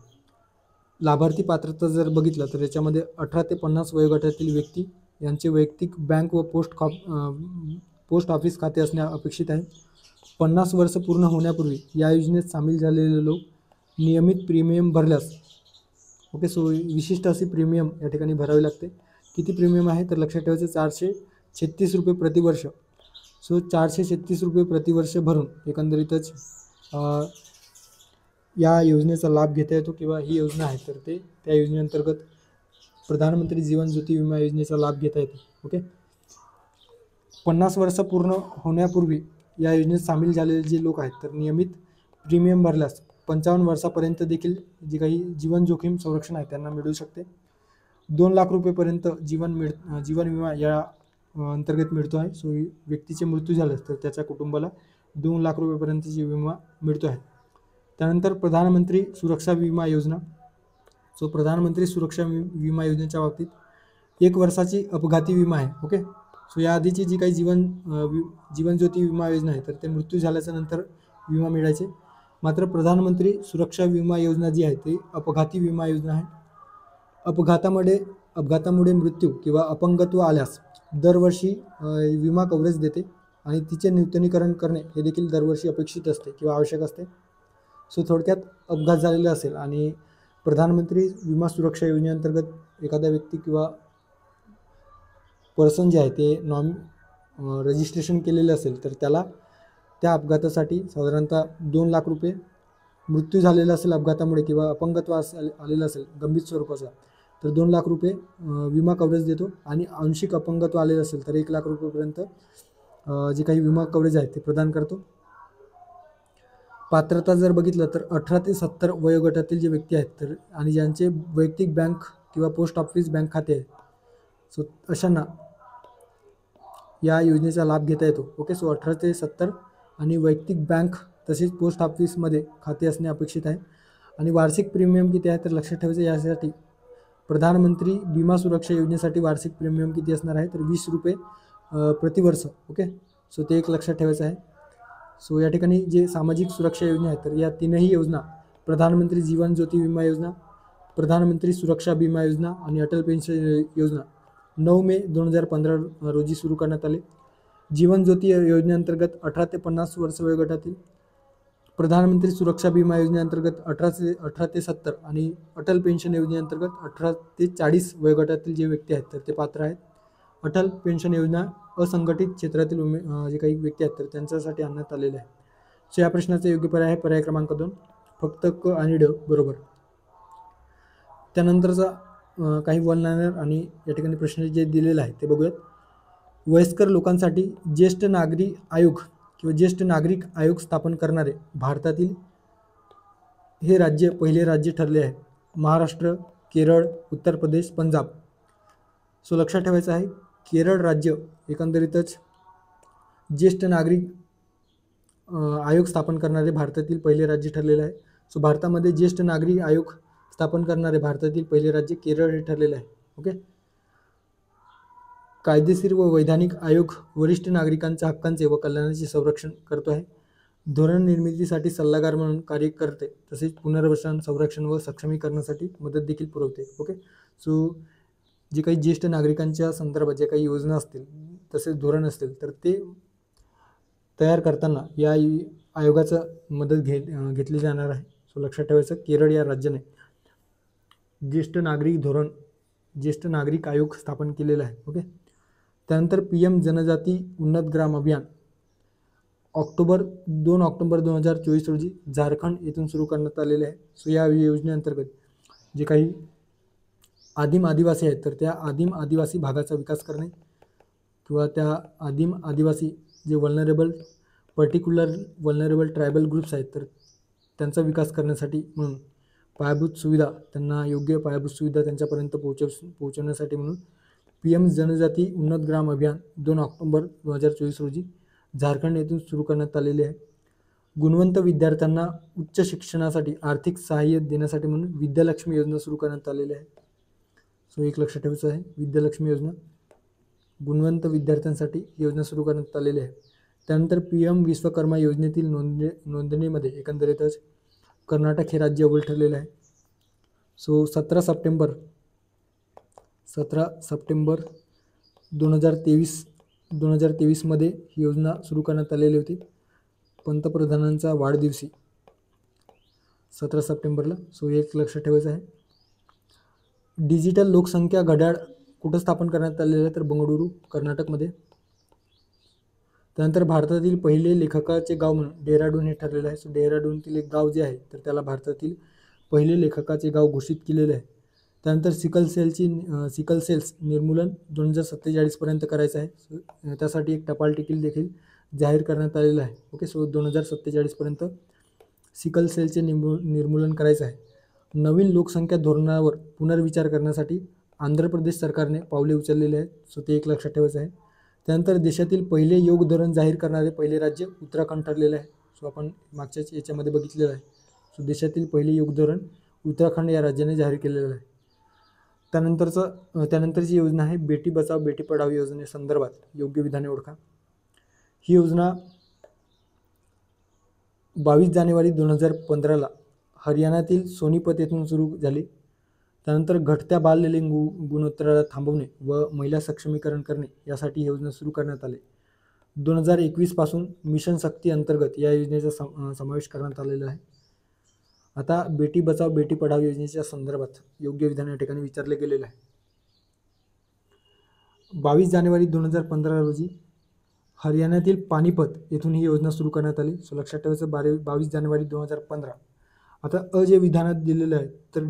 [SPEAKER 1] लाभार्थी पात्रता जर बघितलं तर याच्यामध्ये 18 ते 50 वयोगटातील व्यक्ती यांचे वैयक्तिक बँक व पोस्ट ऑफिस खाते असणे अपेक्षित आहे. 50 वर्ष पूर्ण होण्यापूर्वी या योजनेत सामील झालेले लोक नियमित प्रीमियम भरल्यास सो विशिष्ट अशी प्रीमियम या ठिकाणी भरावी लागते. किती प्रीमियम आहे तर लक्षात ठेवायचं 436 रुपये प्रतिवर्ष. सो 436 रुपये प्रतिवर्ष भरून एकंदरीतच या योजनेचा लाभ घेता येतो किंवा ही योजना आहे तर ते त्या योजनेअंतर्गत प्रधानमंत्री जीवन ज्योती विमा योजनेचा लाभ घेता येतो. 50 वर्ष पूर्ण होण्यापूर्वी या योजनेत सामील झालेले जे लोक आहेत तर नियमित प्रीमियम भरल्यास 55 वर्षापर्यंत देखील जे काही जीवन जोखीम संरक्षण आहे त्यांना मिळू शकते. 2 लाख रुपयेपर्यंत जीवन विमा या अंतर्गत मिळतो आहे. सो व्यक्तीचे मृत्यू झाल्यास तर त्याच्या कुटुंबाला 2 लाख रुपयेपर्यंतची विमा मिळतो आहे. त्यानंतर प्रधानमंत्री सुरक्षा विमा योजना. सो प्रधानमंत्री सुरक्षा विमा योजनेच्या बाबतीत 1 वर्षाची अपघाती विमा आहे. सो या आधीची जी काही जीवन ज्योती विमा योजना आहे तर ते मृत्यू झाल्याच्या नंतर विमा मिळायचे. मात्र प्रधानमंत्री सुरक्षा विमा योजना जी आहे ती अपघाती विमा योजना आहे. अपघातामुळे मृत्यू किंवा अपंगत्व आल्यास दरवर्षी विमा कव्हरेज देते आणि तिचे नूतनीकरण करणे हे देखील दरवर्षी अपेक्षित असते किंवा आवश्यक असते. सो थोडक्यात अपघात झालेला असेल आणि प्रधानमंत्री विमा सुरक्षा योजनेअंतर्गत एखादा व्यक्ती किंवा पर्सन जे आहे ते रजिस्ट्रेशन केलेलं असेल तर त्याला त्या अपघातासाठी साधारणतः 2 लाख रुपये, मृत्यू झालेला असेल अपघातामुळे किंवा अपंगत्व आलेलं असेल गंभीर स्वरूपाचा तर 2 लाख रुपये विमा कव्हरेज देतो आणि आंशिक अपंगत्व आलेलं असेल तर 1 लाख रुपयेपर्यंत जे काही विमा कव्हरेज आहे ते प्रदान करतो. पात्रता जर बघितलं तर 18 ते 70 वयोगटातील जे व्यक्ती आहेत तर आणि ज्यांचे वैयक्तिक बँक किंवा पोस्ट ऑफिस बँक खाते आहे सो अशांना या योजनेचा लाभ घेता येतो. सो 18 ते 70 आणि वैयक्तिक बँक तसेच पोस्ट ऑफिसमध्ये खाते असणे अपेक्षित आहे. आणि वार्षिक प्रीमियम किती आहे तर लक्षात ठेवायचं यासाठी प्रधानमंत्री विमा सुरक्षा योजनेसाठी वार्षिक प्रीमियम किती असणार आहे तर 20 रुपये प्रतिवर्ष. सो ते एक लक्षात ठेवायचं आहे. सो या ठिकाणी जे सामाजिक सुरक्षा योजना आहेत तर या 3ही योजना प्रधानमंत्री जीवन ज्योती विमा योजना, प्रधानमंत्री सुरक्षा विमा योजना आणि अटल पेन्शन योजना 9 मे 2015 रोजी सुरू करण्यात आले. जीवन ज्योती योजनेअंतर्गत 18 ते 50 वर्ष वयोगटातील, प्रधानमंत्री सुरक्षा विमा योजनेअंतर्गत 18 ते 70 आणि अटल पेन्शन योजनेअंतर्गत 18 ते 40 वयोगटातील जे व्यक्ती आहेत तर ते पात्र आहेत. अटल पेन्शन योजना असंघटित क्षेत्रातील जे काही व्यक्ती आहेत तर त्यांच्यासाठी आणण्यात आलेले आहे. सो या प्रश्नाचा योग्य पर्याय आहे पर्याय क्रमांक 2, फक्त क आणि ड बरोबर. त्यानंतरचा काही वन लायनर आणि या ठिकाणी प्रश्न जे दिलेले आहे ते बघूयात. वयस्कर लोकांसाठी ज्येष्ठ नागरिक आयोग किंवा ज्येष्ठ नागरिक आयोग स्थापन करणारे भारतातील हे राज्य पहिले राज्य ठरले आहे. महाराष्ट्र, केरळ, उत्तर प्रदेश, पंजाब. सो लक्षात ठेवायचं आहे केरळ राज्य एकंदरीतच ज्येष्ठ नागरिक आयोग स्थापन करणारे भारतातील पहिले राज्य ठरलेले आहे. सो भारतामध्ये ज्येष्ठ नागरिक आयोग स्थापन करणारे भारतातील पहिले राज्य केरळ हे ठरलेले आहे. ओके. कायदेशीर व वैधानिक आयोग वरिष्ठ नागरिकांच्या हक्कांचे व कल्याणाचे संरक्षण करतो आहे. धोरण निर्मितीसाठी सल्लागार म्हणून कार्य करते, तसेच पुनर्वसन, संरक्षण व सक्षमीकरणासाठी मदत देखील पुरवते. ओके. सो जे काही ज्येष्ठ नागरिकांच्या संदर्भात जे काही योजना असतील तसेच धोरण असतील तर ते तयार करताना या आयोगाचा मदत घेतली जाणार आहे. सो लक्षात ठेवायचं केरळ या राज्याने ज्येष्ठ नागरिक धोरण, ज्येष्ठ नागरिक आयोग स्थापन केलेला आहे. ओके. त्यानंतर PM जनजाती उन्नत ग्राम अभियान 2 ऑक्टोबर 2024 रोजी झारखंड येथून सुरू करण्यात आलेले आहे. सो या योजनेअंतर्गत जे काही आदिम आदिवासी आहेत तर त्या आदिम आदिवासी भागाचा विकास करणे किंवा त्या आदिम आदिवासी जे वल्नरेबल ट्रायबल ग्रुप्स आहेत तर त्यांचा विकास करण्यासाठी म्हणून पायाभूत सुविधा, त्यांना योग्य पायाभूत सुविधा त्यांच्यापर्यंत पोहोचवण्यासाठी म्हणून PM जनजाती उन्नत ग्राम अभियान 2 ऑक्टोबर 2024 रोजी झारखंड येथून सुरू करण्यात आलेले आहे. गुणवंत विद्यार्थ्यांना उच्च शिक्षणासाठी आर्थिक सहाय्य देण्यासाठी म्हणून विद्यालक्ष्मी योजना सुरू करण्यात आलेली आहे. सो एक लक्षात ठेवायचं आहे विद्यालक्ष्मी योजना, गुणवंत विद्यार्थ्यांसाठी योजना सुरू करण्यात आलेली आहे. त्यानंतर PM विश्वकर्मा योजनेतील नोंदणीमध्ये एकंदरीतच कर्नाटक हे राज्य अव्वल ठरलेलं आहे. सो 17 सप्टेंबर 2023 मध्ये ही योजना सुरू करण्यात आलेली होती पंतप्रधानांचा वाढदिवशी 17 सप्टेंबरला. सो एक लक्षात ठेवायचं आहे. डिजिटल लोकसंख्या घड्याळ कुठं स्थापन करण्यात आलेलं आहे तर बंगळुरू, कर्नाटकमध्ये. त्यानंतर भारतातील पहिले लेखकाचे गाव म्हणून डेहराडून हे ठरलेलं आहे. सो डेहराडूनतील एक गाव जे आहे तर त्याला भारतातील पहिले लेखकाचे गाव घोषित केलेले आहे. त्यानंतर सिकल सेल्स निर्मूलन 2047 पर्यंत करायचं आहे. सो त्यासाठी एक टपाल तिकीट देखील जाहीर करण्यात आलेलं आहे. ओके. सो 2047 पर्यंत सिकल सेलचे निर्मूलन करायचं आहे. नवीन लोकसंख्या धोरणावर पुनर्विचार करण्यासाठी आंध्र प्रदेश सरकारने पावले उचललेले आहेत. सो ते एक लक्षात ठेवायचं आहे. त्यानंतर देशातील पहिले योग धोरण जाहीर करणारे पहिले राज्य उत्तराखंड ठरलेलं आहे. सो आपण मागच्याच याच्यामध्ये बघितलेलं आहे. सो देशातील पहिले योग धोरण उत्तराखंड या राज्याने जाहीर केलेलं आहे. त्यानंतरची योजना आहे बेटी बचाव बेटी पढाओ योजनेसंदर्भात योग्य विधाने ओळखा. ही योजना 22 जानेवारी 2015ला हरियाणातील सोनीपत येथून सुरू झाली. त्यानंतर घटत्या बाललिंग गुणोत्तराला थांबवणे व महिला सक्षमीकरण करणे यासाठी ही योजना सुरू करण्यात आली. 2021 पासून मिशन शक्ती अंतर्गत या योजनेचा समावेश करण्यात आलेला आहे. आता बेटी बचाव बेटी पढाओ योजनेच्या संदर्भात योग्य विधान या ठिकाणी विचारले गेलेले आहे. 22 जानेवारी 2015 रोजी हरियाणातील पानिपत येथून ही योजना सुरू करण्यात आली. सो लक्षात ठेवायचं 22 जानेवारी 2015. आता जे विधानात दिलेलं आहे तर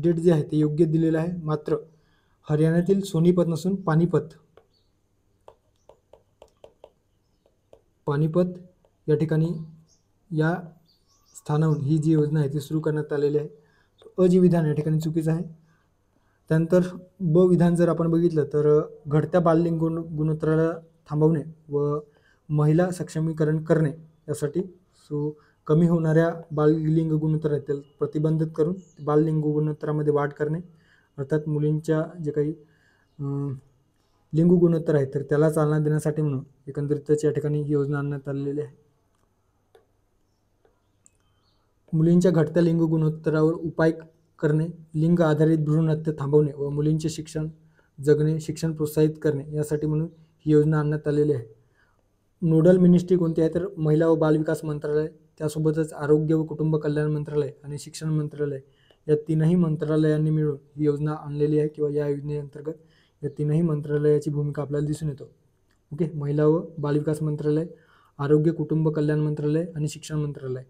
[SPEAKER 1] डेट जे आहे ते योग्य दिलेलं आहे, मात्र हरियाणातील सोनीपत नसून पानिपत या ठिकाणी या स्थानाहून ही जी योजना आहे ती सुरू करण्यात आलेली आहे. जे विधान या ठिकाणी चुकीचं आहे. त्यानंतर विधान जर आपण बघितलं तर घटत्या बाललिंग गुणोत्तराला थांबवणे व महिला सक्षमीकरण करणे यासाठी. सो कमी होणाऱ्या बाललिंग गुणोत्तर आहेत त्याला प्रतिबंधित करून बाललिंग गुणोत्तरामध्ये वाढ करणे, अर्थात मुलींच्या जे काही लिंग गुणोत्तर आहेत तर त्याला चालना देण्यासाठी म्हणून एकंदरीतच या ठिकाणी ही योजना आणण्यात आलेली आहे. मुलींच्या घटत्या लिंग गुणोत्तरावर उपाय करणे, लिंग आधारित भ्रूण हत्या थांबवणे व मुलींचे शिक्षण जगणे, शिक्षण प्रोत्साहित करणे यासाठी म्हणून ही योजना आणण्यात आलेली आहे. नोडल मिनिस्ट्री कोणती आहे तर महिला व बालविकास मंत्रालय, त्यासोबतच आरोग्य व कुटुंब कल्याण मंत्रालय आणि शिक्षण मंत्रालय या तीनही मंत्रालयांनी मिळून ही योजना आणलेली आहे किंवा या योजनेअंतर्गत या तीनही मंत्रालयाची भूमिका आपल्याला दिसून येतो. ओके, महिला व बालविकास मंत्रालय, आरोग्य कुटुंब कल्याण मंत्रालय आणि शिक्षण मंत्रालय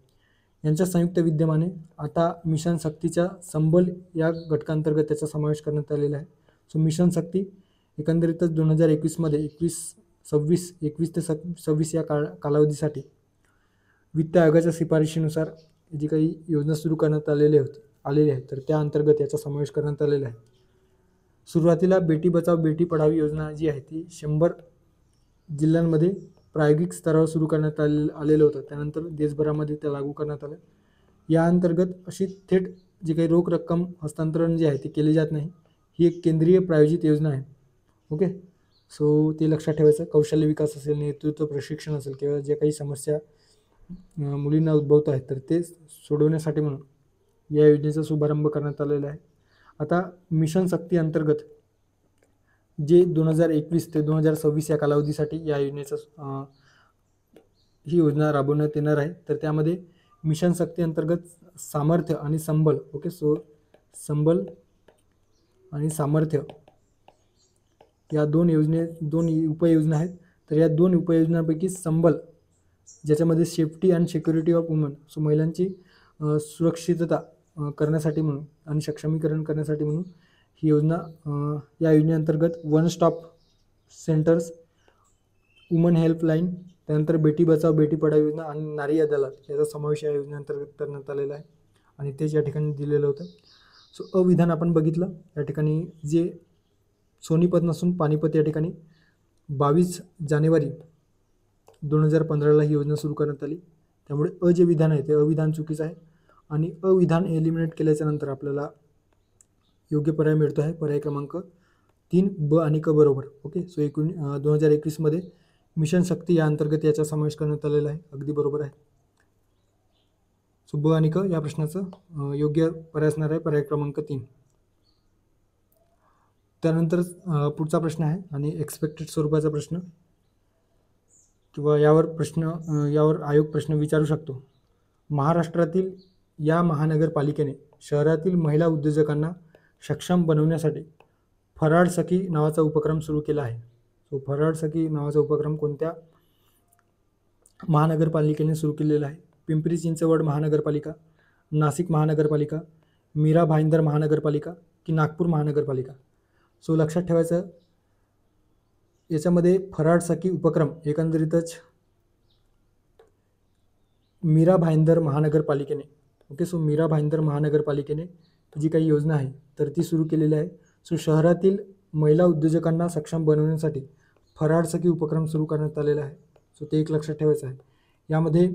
[SPEAKER 1] यांच्या संयुक्त विद्यमाने आता मिशन शक्तीच्या संबल या घटकांतर्गत त्याचा समावेश करण्यात आलेला आहे. सो मिशन शक्ती एकंदरीतच 2021मध्ये 21 ते 26 या कालावधीसाठी वित्त आयोगाच्या शिफारशीनुसार जी काही योजना सुरू करण्यात आलेली आहे तर त्या अंतर्गत याचा समावेश करण्यात आलेला आहे. सुरुवातीला बेटी बचाव बेटी पढाओ योजना जी आहे ती 100 जिल्ह्यांमध्ये प्रायोगिक स्तरावर सुरू करण्यात आलेलं होतं. त्यानंतर देशभरामध्ये ते लागू करण्यात आलं. या अंतर्गत अशी थेट जी काही रोख रक्कम हस्तांतरण जे आहे ते केले जात नाही. ही एक केंद्रीय प्रायोजित योजना आहे. ओके, सो ते लक्षात ठेवायचं. कौशल्य विकास असेल, नेतृत्व प्रशिक्षण असेल किंवा जे काही समस्या मुलींना उद्भवत आहेत तर ते सोडवण्यासाठी म्हणून या योजनेचा शुभारंभ करण्यात आलेला आहे. आता मिशन शक्ती अंतर्गत जे 2021 ते 2026 या कालावधीसाठी या योजनेचा ही योजना राबवण्यात येणार आहे. तर त्यामध्ये मिशन शक्ती अंतर्गत सामर्थ्य आणि संबल, ओके, सो संबल आणि सामर्थ्य या दोन उपयोजना आहेत. तर या दोन उपयोजनांपैकी संबल ज्याच्यामध्ये safety and security of woman, so महिलांची सुरक्षितता करण्यासाठी म्हणून आणि सक्षमीकरण करण्यासाठी म्हणून ही योजना या योजनेअंतर्गत one stop centres, woman helpline, त्यानंतर बेटी बचाव बेटी पढाओ योजना आणि नारी अदालत याचा समावेश या योजनेअंतर्गत करण्यात आलेला आहे आणि तेच या ठिकाणी दिलेलं होतं. सो अविधान आपण बघितलं. या ठिकाणी जे सोनीपत नसून पानिपत या ठिकाणी 22 जानेवारी 2015ला ही योजना सुरू करण्यात आली. त्यामुळे जे विधान आहे ते अविधान चुकीचं आहे आणि अविधान एलिमिनेट केल्याच्या नंतर आपल्याला योग्य पर्याय मिळतो आहे पर्याय क्रमांक 3 ब आणि क बरोबर. ओके, सो 2021मध्ये मिशन शक्ती या अंतर्गत याचा समावेश करण्यात आलेला आहे. अगदी बरोबर आहे. सो ब आणि क या प्रश्नाचं योग्य पर्याय असणार आहे पर्याय क्रमांक 3. त्यानंतर पुढचा प्रश्न आहे आणि एक्सपेक्टेड स्वरूपाचा प्रश्न किंवा यावर आयोग प्रश्न विचारू शकतो. महाराष्ट्रातील या महानगरपालिकेने शहरातील महिला उद्योजकांना सक्षम बनवण्यासाठी फराळ सखी नावाचा उपक्रम सुरू केला आहे. सो फराळ सखी नावाचा उपक्रम कोणत्या महानगरपालिकेने सुरू केलेला आहे? पिंपरी चिंचवड महानगरपालिका, नाशिक महानगरपालिका, मीरा भाईंदर महानगरपालिका की नागपूर महानगरपालिका? सो लक्षात ठेवायचं याच्यामध्ये फराळ सखी उपक्रम एकंदरीतच मीरा भाईंदर महानगरपालिकेने, ओके, सो मीरा भाईंदर महानगरपालिकेने जी काही योजना आहे तर ती सुरू केलेली आहे. सो शहरातील महिला उद्योजकांना सक्षम बनवण्यासाठी फराळ सखी उपक्रम सुरू करण्यात आलेला आहे. सो ते एक लक्षात ठेवायचं आहे. यामध्ये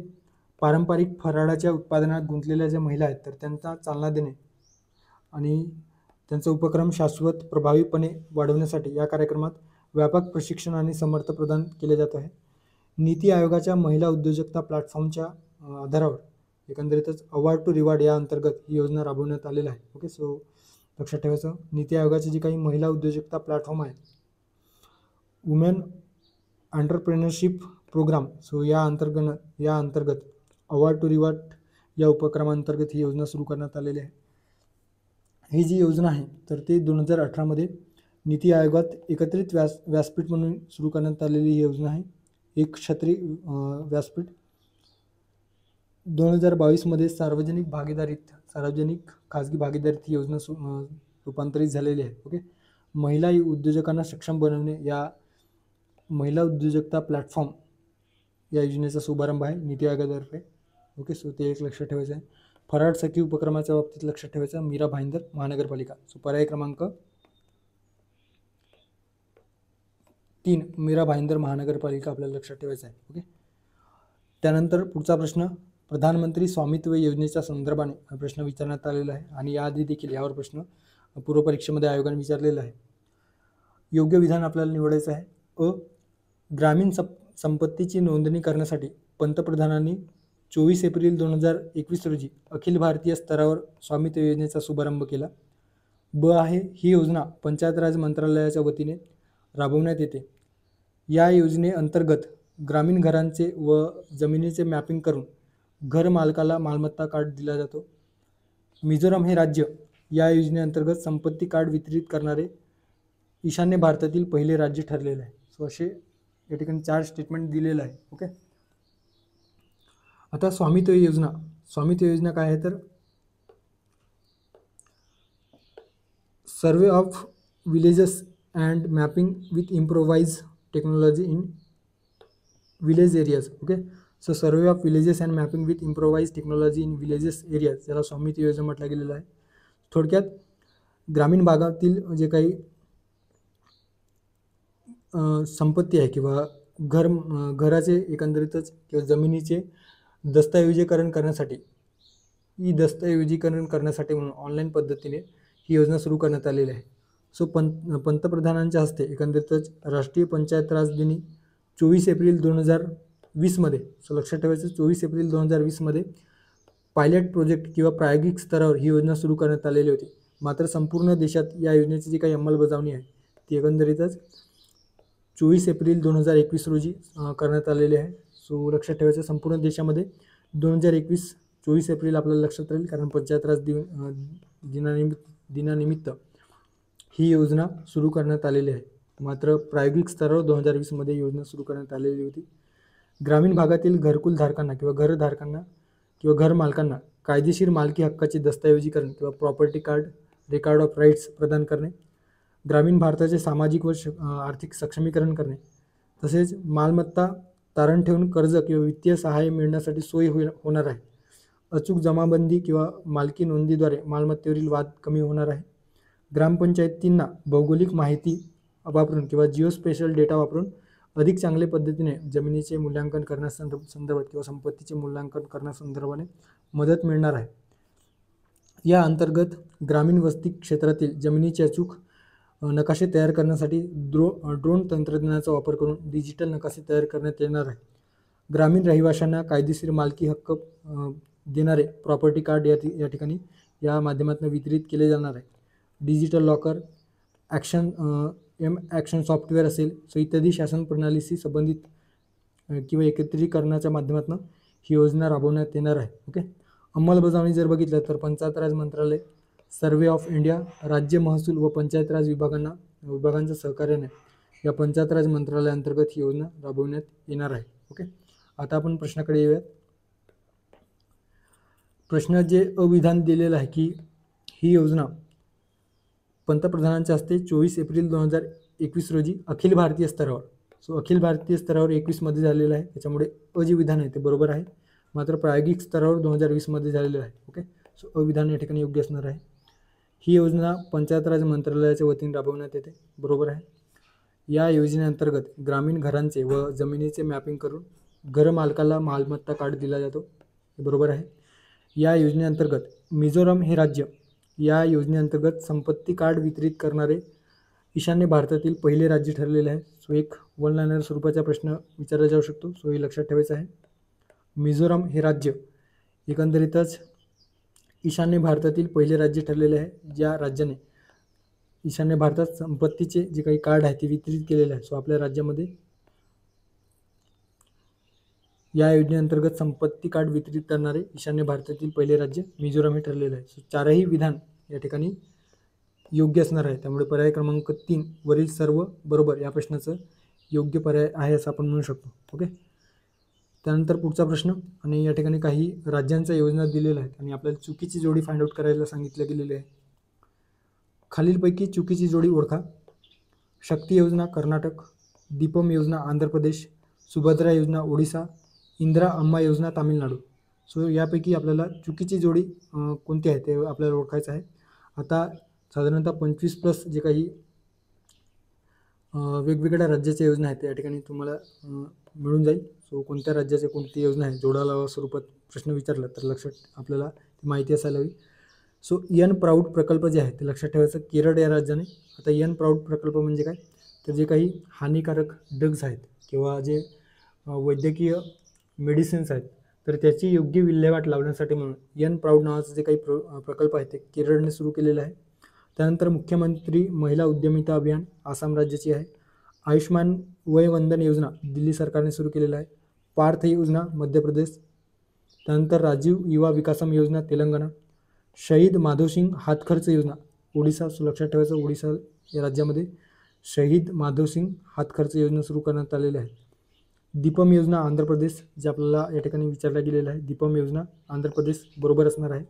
[SPEAKER 1] पारंपरिक फराळाच्या उत्पादनात गुंतलेल्या ज्या महिला आहेत तर त्यांना चालना देणे आणि त्यांचा उपक्रम शाश्वत प्रभावीपणे वाढवण्यासाठी या कार्यक्रमात व्यापक प्रशिक्षण आणि समर्थन प्रदान केले जात आहे. नीती आयोगाच्या महिला उद्योजकता प्लॅटफॉर्मच्या आधारावर एकंदरीतच अवॉर्ड टू रिवॉर्ड या अंतर्गत ही योजना राबवण्यात आलेली आहे. ओके, सो लक्षात ठेवायचं नीती आयोगाची जी काही महिला उद्योजकता प्लॅटफॉर्म आहे वुमेन एंटरप्रेन्योरशिप प्रोग्राम, सो या अंतर्गत अवॉर्ड टू रिवॉर्ड या उपक्रमांतर्गत ही योजना सुरू करण्यात आलेली आहे. ही जी योजना आहे तर ती 2018मध्ये नीती आयोगात एकत्रित व्यासपीठ म्हणून सुरू करण्यात आलेली ही योजना आहे. एक छत्री व्यासपीठ 2022मध्ये सार्वजनिक खाजगी भागीदारीत ही योजना रूपांतरित झालेली आहे. ओके, महिला उद्योजकांना सक्षम बनवणे या महिला उद्योजकता प्लॅटफॉर्म या योजनेचा शुभारंभ आहे नीती आयोगातर्फे. ओके, सो ते एक लक्षात ठेवायचं आहे. फराळ सखी उपक्रमाच्या बाबतीत लक्षात ठेवायचं मीरा भाईंदर महानगरपालिका. सो पर्याय क्रमांक 3 मीरा भाईंदर महानगरपालिका आपल्याला लक्षात ठेवायचं आहे. ओके, त्यानंतर पुढचा प्रश्न प्रधानमंत्री स्वामित्व योजनेच्या संदर्भाने हा प्रश्न विचारण्यात आलेला आहे आणि याआधी देखील यावर प्रश्न पूर्वपरीक्षेमध्ये आयोगाने विचारलेला आहे. योग्य विधान आपल्याला निवडायचं आहे. ग्रामीण संपत्तीची नोंदणी करण्यासाठी पंतप्रधानांनी 24 एप्रिल 2021 रोजी अखिल भारतीय स्तरावर स्वामित्व योजनेचा शुभारंभ केला. ब आहे ही योजना पंचायत राज मंत्रालयाच्या वतीने राबवण्यात येते. या योजनेअंतर्गत ग्रामीण घरांचे व जमिनीचे मॅपिंग करून घर मालकाला मालमत्ता कार्ड दिला जातो. मिझोराम हे राज्य या योजनेअंतर्गत संपत्ती कार्ड वितरित करणारे ईशान्य भारतातील पहिले राज्य ठरलेले आहे. सो असे या ठिकाणी 4 स्टेटमेंट दिलेलं आहे. ओके. आता स्वामित्व योजना काय आहे तर survey of villages and mapping with improvise technology in village areas. Okay. So survey of villages and mapping with improvise technology in villages areas याला स्वामित्व योजना म्हटलं गेलेलं आहे. थोडक्यात ग्रामीण भागातील जे काही संपत्ती आहे किंवा घराचे एकंदरीतच किंवा जमिनीचे दस्तऐवजीकरण करण्यासाठी म्हणून ऑनलाईन पद्धतीने ही योजना सुरू करण्यात आलेली आहे. सो पंतप्रधानांच्या हस्ते एकंदरीतच राष्ट्रीय पंचायत राज दिनी 24 एप्रिल 2020मध्ये, सो लक्षात ठेवायचं 24 एप्रिल 2020मध्ये पायलट प्रोजेक्ट किंवा प्रायोगिक स्तरावर ही योजना सुरू करण्यात आलेली होती. मात्र संपूर्ण देशात या योजनेची जी काही अंमलबजावणी आहे ती एकंदरीतच 24 एप्रिल 2021 रोजी करण्यात आलेली आहे. सो लक्षात ठेवायचं संपूर्ण देशामध्ये 2021 24 एप्रिल आपल्याला लक्षात राहील, कारण पंचायत राज दिनानिमित्त ही योजना सुरू करण्यात आलेली आहे. मात्र प्रायोगिक स्तरावर 2020मध्ये योजना सुरू करण्यात आलेली होती. ग्रामीण भागातील घरकुल धारकांना किंवा घरधारकांना किंवा घर मालकांना कायदेशीर मालकी हक्काचे दस्तऐवजीकरण किंवा property card record of rights प्रदान करणे, ग्रामीण भारताचे सामाजिक व आर्थिक सक्षमीकरण करणे, तसेच मालमत्ता तारण ठेवून कर्ज किंवा वित्तीय सहाय्य मिळण्यासाठी सोय होणार आहे. अचूक जमाबंदी किंवा मालकी नोंदीद्वारे मालमत्तेवरील वाद कमी होणार आहे. ग्रामपंचायतींना भौगोलिक माहिती वापरून किंवा जिओस्पेशल डेटा वापरून अधिक चांगल्या पद्धतीने जमिनीचे मूल्यांकन करण्यासंदर्भात किंवा संपत्तीचे मूल्यांकन करण्यासंदर्भाने मदत मिळणार आहे. या अंतर्गत ग्रामीण वस्ती क्षेत्रातील जमिनीचे अचूक नकाशे तयार करण्यासाठी ड्रोन तंत्रज्ञानाचा वापर करून डिजिटल नकाशे तयार करण्यात येणार आहे. ग्रामीण रहिवाशांना कायदेशीर मालकी हक्क देणारे प्रॉपर्टी कार्ड या ठिकाणी या माध्यमातून वितरित केले जाणार आहे. डिजिटल लॉकर, ॲक्शन सॉफ्टवेअर असेल, सो इत्यादी शासन प्रणालीशी संबंधित किंवा एकत्रीकरणाच्या माध्यमातून ही योजना राबवण्यात येणार आहे. ओके. अंमलबजावणी जर बघितलं तर पंचायत राज मंत्रालय, सर्वे ऑफ इंडिया, राज्य महसूल व पंचायत राज विभागांच्या सहकार्याने या पंचायत राज मंत्रालयाअंतर्गत ही योजना राबवण्यात येणार आहे. ओके. आता आपण प्रश्नाकडे येऊयात. प्रश्न जे अविधान दिलेलं आहे की ही योजना पंतप्रधानांच्या हस्ते 24 एप्रिल 2021 रोजी अखिल भारतीय स्तरावर, सो अखिल भारतीय स्तरावर 21मध्ये झालेलं आहे, त्याच्यामुळे जे विधान आहे ते बरोबर आहे. मात्र प्रायोगिक स्तरावर 2020मध्ये झालेलं आहे. ओके. सो अविधान या ठिकाणी योग्य असणार आहे. ही योजना पंचायत राज मंत्रालयाच्या वतीने राबवण्यात येते, बरोबर आहे. या योजनेअंतर्गत ग्रामीण घरांचे व जमिनीचे मॅपिंग करून घर मालकाला मालमत्ता कार्ड दिला जातो, हे बरोबर आहे. या योजनेअंतर्गत मिझोराम हे राज्य या योजनेअंतर्गत संपत्ती कार्ड वितरित करणारे ईशान्य भारतातील पहिले राज्य ठरलेले आहे. सो एक वन लाइनर स्वरूपाचा प्रश्न विचारला जाऊ शकतो, सो हे लक्षात ठेवायचं आहे. मिझोराम हे राज्य एकंदरीतच ईशान्य भारतातील पहिले राज्य ठरलेले आहे, ज्या राज्याने ईशान्य भारतात संपत्तीचे जे काही कार्ड आहे ते वितरित केलेले आहे. सो आपल्या राज्यामध्ये या योजनेअंतर्गत संपत्ती कार्ड वितरित करणारे ईशान्य भारतातील पहिले राज्य मिझोराम हे ठरलेलं आहे. सो 4ही विधान या ठिकाणी योग्य असणार आहे, त्यामुळे पर्याय क्रमांक 3 वरील सर्व बरोबर या प्रश्नाचं योग्य पर्याय आहे असं आपण म्हणू शकतो. ओके. त्यानंतर पुढचा प्रश्न, आणि या ठिकाणी काही राज्यांच्या योजना दिलेल्या आहेत आणि आपल्याला चुकीची जोडी फाइंड आउट करायला सांगितलं गेलेली आहे. खालीलपैकी चुकीची जोडी ओळखा. शक्ती योजना कर्नाटक, दीपम योजना आंध्र प्रदेश, सुभद्रा योजना ओडिसा, इंदिरा अम्मा योजना तामिळनाडू. सो यापैकी आपल्याला चुकीची जोडी कोणती आहे ते आपल्याला ओळखायचं आहे. आता साधारणतः 25+ जे काही वेगवेगळ्या राज्याच्या योजना आहेत त्या ठिकाणी तुम्हाला मिळून जाईल. सो कोणत्या राज्याची कोणती योजना आहे जोडाला स्वरूपात प्रश्न विचारला तर लक्षात आपल्याला ती माहिती असायला हवी. सो यन प्राऊड प्रकल्प जे आहे ते लक्षात ठेवायचं, केरळ या राज्याने. आता यन प्राऊड प्रकल्प म्हणजे काय तर जे काही हानिकारक ड्रग्ज आहेत किंवा जे वैद्यकीय मेडिसिन्स आहेत तर त्याची योग्य विल्हेवाट लावण्यासाठी म्हणून यन प्राऊड नावाचं जे काही प्रकल्प आहे ते केरळने सुरू केलेलं आहे. त्यानंतर मुख्यमंत्री महिला उद्यमिता अभियान आसाम राज्याची आहे. आयुष्मान वय वंदन योजना दिल्ली सरकारने सुरू केलेला आहे. पार्थ योजना मध्य प्रदेश. त्यानंतर राजीव युवा विकासम योजना तेलंगणा. शहीद माधवसिंग हातखर्च योजना ओडिसा. लक्षात ठेवायचं, ओडिसा या राज्यामध्ये शहीद माधवसिंग हातखर्च योजना सुरू करण्यात आलेली आहे. दीपम योजना आंध्र प्रदेश, जे आपल्याला या ठिकाणी विचारला गेलेला आहे. दीपम योजना आंध्र प्रदेश बरोबर असणार आहे.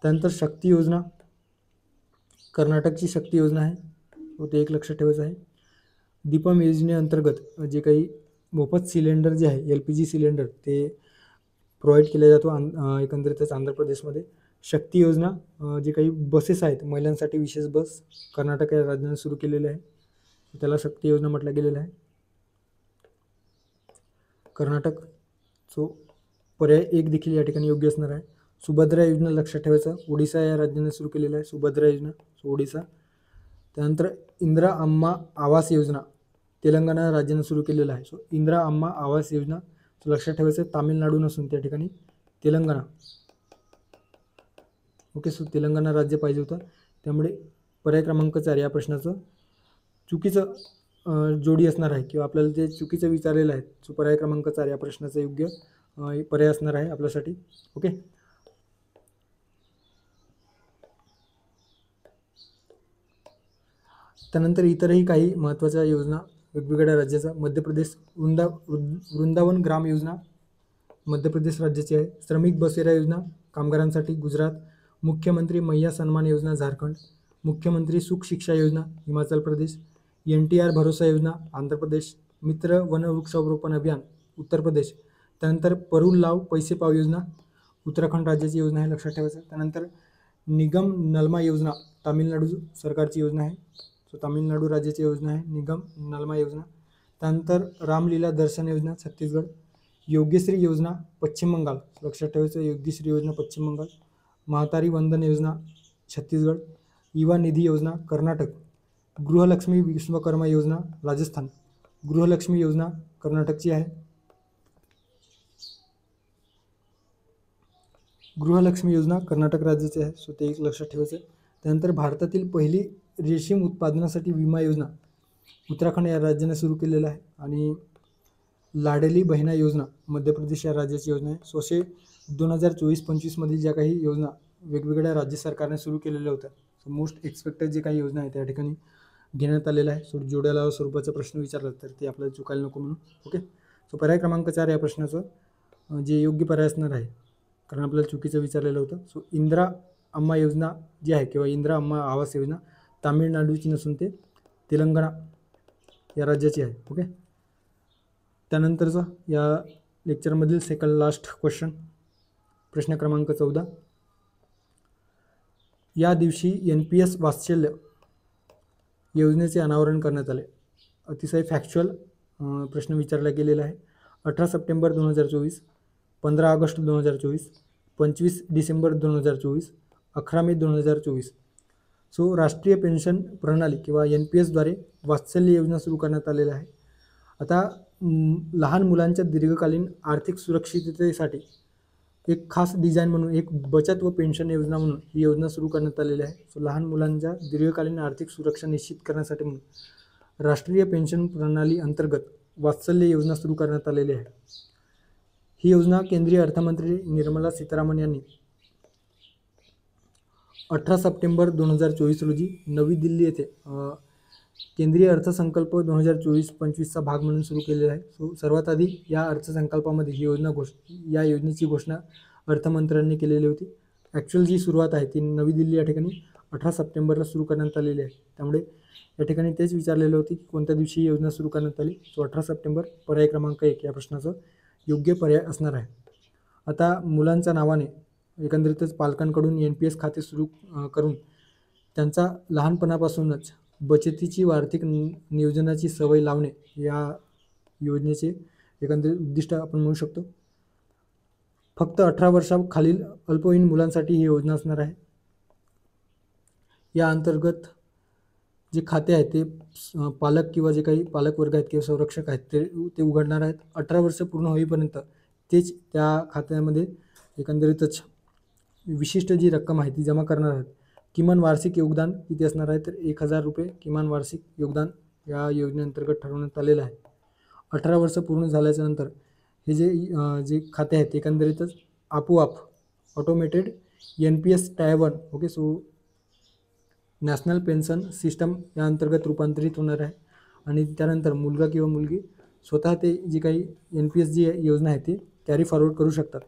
[SPEAKER 1] त्यानंतर शक्ती योजना कर्नाटकची शक्ती योजना आहे, व ते एक लक्षात ठेवायचं आहे. दीपम योजनेअंतर्गत जे काही मोफत सिलेंडर जे आहे LPG सिलेंडर ते प्रोव्हाइड केला जातो एकंदरीतच आंध्र प्रदेशमध्ये. शक्ती योजना जे काही बसेस आहेत महिलांसाठी विशेष बस कर्नाटक या राज्याने सुरू केलेले आहे, त्याला शक्ती योजना म्हटलं गेलेलं आहे. कर्नाटक सो पर्याय एक देखील या ठिकाणी योग्य असणार आहे. सुभद्रा योजना लक्षात ठेवायचं, ओडिसा या राज्याने सुरू केलेलं आहे सुभद्रा योजना, सो ओडिसा. त्यानंतर इंदिरा अम्मा आवास योजना तेलंगणा राज्याने सुरू केलेला आहे. सो इंदिरा अम्मा आवास योजना लक्षात ठेवायचं, तामिळनाडू नसून त्या ठिकाणी तेलंगणा. ओके, सो तेलंगणा राज्य पाहिजे होतं, त्यामुळे पर्याय क्रमांक 4 या प्रश्नाचं चुकीचं जोडी असणार आहे, किंवा आपल्याला ते चुकीचं विचारलेलं आहे. सो पर्याय क्रमांक 4 या प्रश्नाचं योग्य पर्याय असणार आहे आपल्यासाठी. ओके, त्यानंतर इतरही काही महत्त्वाच्या योजना वेगवेगळ्या राज्याचा. मध्य प्रदेश वृंदावन ग्राम योजना मध्य प्रदेश राज्याची आहे. श्रमिक बसेरा योजना कामगारांसाठी गुजरात. मुख्यमंत्री मैया सन्मान योजना झारखंड. मुख्यमंत्री सुख शिक्षा योजना हिमाचल प्रदेश. NTR भरोसा योजना आंध्र प्रदेश. मित्र वन वृक्षारोपण अभियान उत्तर प्रदेश. त्यानंतर परुल लाव पैसे पाव योजना उत्तराखंड राज्याची योजना आहे, लक्षात ठेवायचं. त्यानंतर निगम नलमा योजना तामिळनाडू सरकारची योजना आहे, सो तामिळनाडू राज्याची योजना आहे निगम नलमा योजना. त्यानंतर रामलीला दर्शन योजना छत्तीसगड. योग्यश्री योजना पश्चिम बंगाल, लक्षात ठेवायचं, योग्यश्री योजना पश्चिम बंगाल. महातारी वंदन योजना छत्तीसगड. युवा निधी योजना कर्नाटक. गृहलक्ष्मी विश्वकर्मा योजना राजस्थान. गृहलक्ष्मी योजना कर्नाटकची आहे. गृहलक्ष्मी योजना कर्नाटक राज्याची आहे, सो ते एक लक्षात ठेवायचं. त्यानंतर भारतातील पहिली रेशीम उत्पादनासाठी विमा योजना उत्तराखंड या राज्याने सुरू केलेला आहे. आणि लाडली बहिणा योजना मध्य प्रदेश या राज्याची योजना आहे. सो असे 2024-25 मधील ज्या काही योजना वेगवेगळ्या राज्य सरकारने सुरू केलेल्या होत्या, सो मोस्ट एक्सपेक्टेड जे काही योजना आहे त्या ठिकाणी घेण्यात आलेल्या आहे. सो जोड्याला स्वरूपाचा प्रश्न विचारला तर ते आपल्याला चुकायला नको म्हणून. ओके, सो पर्याय क्रमांक 4 या प्रश्नाचं जे योग्य पर्याय असणार आहे, कारण आपल्याला चुकीचं विचारलेलं होतं. सो इंदिरा अम्मा योजना जी आहे किंवा इंदिरा अम्मा आवास योजना तामिळनाडूची नसून ते तेलंगणा या राज्याची आहे. ओके, त्यानंतरचा या लेक्चरमधील सेकंड लास्ट क्वेश्चन, प्रश्न क्रमांक 14. या दिवशी NPS वात्सल्य योजनेचे अनावरण करण्यात आले. अतिशय फॅक्च्युअल प्रश्न विचारला गेलेला आहे. 18 सप्टेंबर 2024, 15 ऑगस्ट 2024, 25 डिसेंबर 2024, 11 मे 2024. सो राष्ट्रीय पेन्शन प्रणाली किंवा NPSद्वारे वात्सल्य योजना सुरू करण्यात आलेल्या आहे. आता लहान मुलांच्या दीर्घकालीन आर्थिक सुरक्षिततेसाठी एक खास डिझाईन म्हणून एक बचत व पेन्शन योजना म्हणून ही योजना सुरू करण्यात आलेली आहे. सो लहान मुलांच्या दीर्घकालीन आर्थिक सुरक्षा निश्चित करण्यासाठी म्हणून राष्ट्रीय पेन्शन प्रणाली अंतर्गत वात्सल्य योजना सुरू करण्यात आलेली आहे. ही योजना केंद्रीय अर्थमंत्री निर्मला सीतारामन यांनी 18 सप्टेंबर 2024 रोजी नवी दिल्ली येथे केंद्रीय अर्थसंकल्प 2024-25चा भाग म्हणून सुरू केलेला आहे. सो सर्वात आधी या अर्थसंकल्पामध्ये ही या योजनेची घोषणा अर्थमंत्र्यांनी केलेली होती. ॲक्च्युअल जी सुरुवात आहे ती नवी दिल्ली या ठिकाणी 18 सप्टेंबरला सुरू करण्यात आलेली आहे. त्यामुळे या ठिकाणी तेच विचारलेलं होती की कोणत्या दिवशी ही योजना सुरू करण्यात आली. सो 18 सप्टेंबर पर्याय क्रमांक 1 या प्रश्नाचं योग्य पर्याय असणार आहे. आता मुलांच्या नावाने एकंदरीतच पालकांकडून NPS खाते सुरू करून त्यांचा लहानपणापासूनच बचतीची व आर्थिक नियोजनाची सवय लावणे या योजनेचे एकंदरीत उद्दिष्ट आपण म्हणू शकतो. फक्त 18 वर्षाखालील अल्पवयीन मुलांसाठी ही योजना असणार आहे. या अंतर्गत जे खाते आहेत ते पालक किंवा जे काही पालक वर्ग आहेत किंवा संरक्षक आहेत ते उघडणार आहेत. 18 वर्ष पूर्ण होईपर्यंत तेच त्या खात्यामध्ये एकंदरीतच विशिष्ट जी रक्कम आहे ती जमा करणार आहेत. किमान वार्षिक योगदान किती असणार आहे तर 1000 रुपये किमान वार्षिक योगदान या योजनेअंतर्गत ठरवण्यात आलेलं आहे. 18 वर्ष पूर्ण झाल्याच्या नंतर हे जे खाते आहेत एकंदरीतच आपोआप automated NPS tyre 1 okay. So national pension system या अंतर्गत रूपांतरित होणार आहे आणि त्यानंतर मुलगा किंवा मुलगी स्वतः ते जी काही NPS जी योजना आहे ती कॅरी फॉरवर्ड करू शकतात.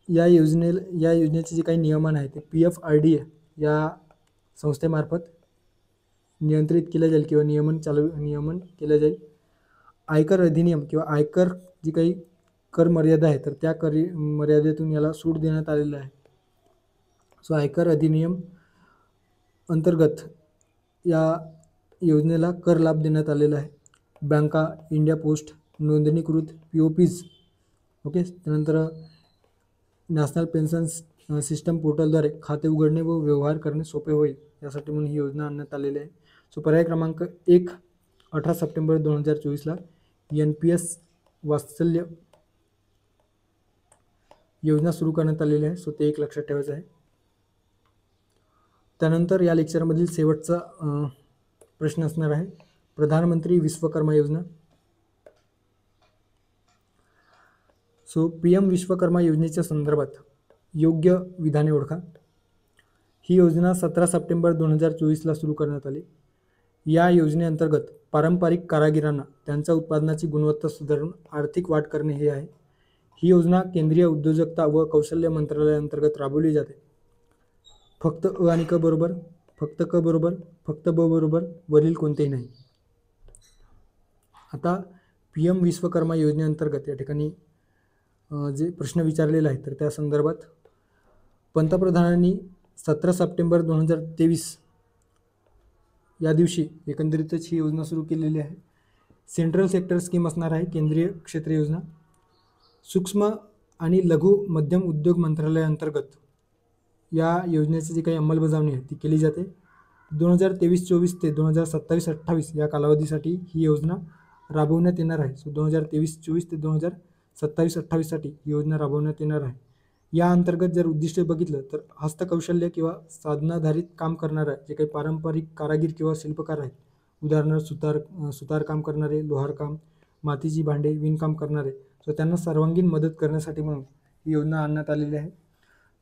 [SPEAKER 1] या योजनेचे जे काही नियमन आहे ते PFRDA या संस्थेमार्फत नियंत्रित केलं जाईल किंवा नियमन केलं जाईल. आयकर अधिनियम किंवा आयकर जी काही कर मर्यादा आहे तर त्या मर्यादेतून याला सूट देण्यात आलेलं आहे. सो आयकर अधिनियम अंतर्गत या योजनेला कर लाभ देण्यात आलेला आहे. बँका, इंडिया पोस्ट, नोंदणीकृत POPs ओके. त्यानंतर नॅशनल पेन्शन सिस्टम पोर्टलद्वारे खाते उघडणे व व्यवहार करणे सोपे होईल यासाठी म्हणून ही योजना आणण्यात आलेली आहे. सो पर्याय क्रमांक 1 18 सप्टेंबर 2024ला NPS वात्सल्य योजना सुरू करण्यात आलेली आहे. सो ते एक लक्षात ठेवायचं आहे. त्यानंतर या लेक्चरमधील शेवटचा प्रश्न असणार आहे प्रधानमंत्री विश्वकर्मा योजना. सो PM विश्वकर्मा योजनेच्या संदर्भात योग्य विधाने ओळखा. ही योजना 17 सप्टेंबर 2024ला सुरू करण्यात आली. या योजनेअंतर्गत पारंपरिक कारागिरांना त्यांच्या उत्पादनाची गुणवत्ता सुधारून आर्थिक वाढ करणे हे आहे. ही योजना केंद्रीय उद्योजकता व कौशल्य मंत्रालयाअंतर्गत राबवली जाते. फक्त अ आणि क बरोबर, फक्त क बरोबर, फक्त ब बरोबर, वरील कोणतेही नाही. आता PM विश्वकर्मा योजनेअंतर्गत या ठिकाणी जे प्रश्न विचारलेला आहे तर त्या संदर्भात पंतप्रधानांनी 17 सप्टेंबर 2023 या दिवशी एकंदरीतच ही योजना सुरू केलेली आहे. सेंट्रल सेक्टर स्कीम असणार आहे, केंद्रीय क्षेत्र योजना. सूक्ष्म आणि लघु मध्यम उद्योग मंत्रालयाअंतर्गत या योजनेची जी काही अंमलबजावणी आहे ती केली जाते. 2023-24 ते 2027-28 या कालावधीसाठी ही योजना राबवण्यात येणार आहे. सो 2023-24 ते 2027-28 साठी ही योजना राबवण्यात येणार आहे. या अंतर्गत जर उद्दिष्ट बघितलं तर हस्तकौशल्य किंवा साधनाधारित काम करणारे जे काही पारंपरिक कारागीर किंवा शिल्पकार आहेत, उदाहरणार्थ सुतारकाम करणारे, लोहारकाम, मातीची भांडे, विणकाम करणारे, सो त्यांना सर्वांगीण मदत करण्यासाठी म्हणून ही योजना आणण्यात आलेली आहे.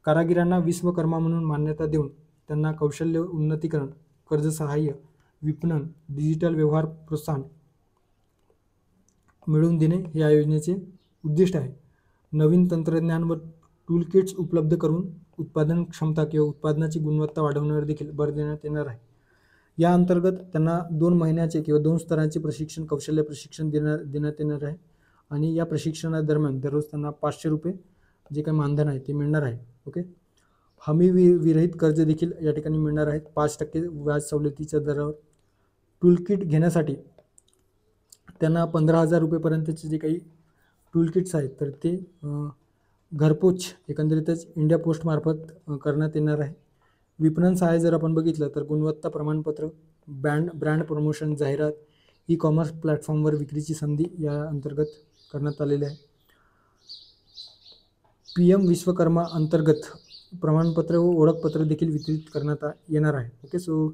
[SPEAKER 1] कारागिरांना विश्वकर्मा म्हणून मान्यता देऊन त्यांना कौशल्य उन्नतीकरण, कर्ज सहाय्य, विपणन, डिजिटल व्यवहार प्रोत्साहन मिळवून देणे हे या योजनेचे उद्दिष्ट आहे. नवीन तंत्रज्ञान व टूलकिट्स उपलब्ध करून उत्पादन क्षमता किंवा उत्पादनाची गुणवत्ता वाढवण्यावर देखील भर देण्यात येणार आहे. या अंतर्गत त्यांना 2 महिन्याचे किंवा 2 स्तरांचे प्रशिक्षण, कौशल्य प्रशिक्षण देण्यात येणार आहे आणि या प्रशिक्षणादरम्यान दररोज त्यांना 500 रुपये जे काही मानधन आहे ते मिळणार आहे. ओके. हमी विरहित कर्ज देखील या ठिकाणी मिळणार आहेत 5% व्याज सवलतीच्या दरावर. टूलकिट घेण्यासाठी त्यांना 15,000 रुपयेपर्यंतचे जे काही टूलकिट्स आहेत तर ते घरपोच एकंदरीतच इंडिया पोस्टमार्फत करण्यात येणार आहे. विपणन सहाय्य जर आपण बघितलं तर गुणवत्ता प्रमाणपत्र, ब्रँड प्रमोशन, जाहिरात, ई-कॉमर्स प्लॅटफॉर्मवर विक्रीची संधी या अंतर्गत करण्यात आलेली आहे. PM विश्वकर्मा अंतर्गत प्रमाणपत्र व ओळखपत्र देखील वितरित करण्यात येणार आहे. ओके. सो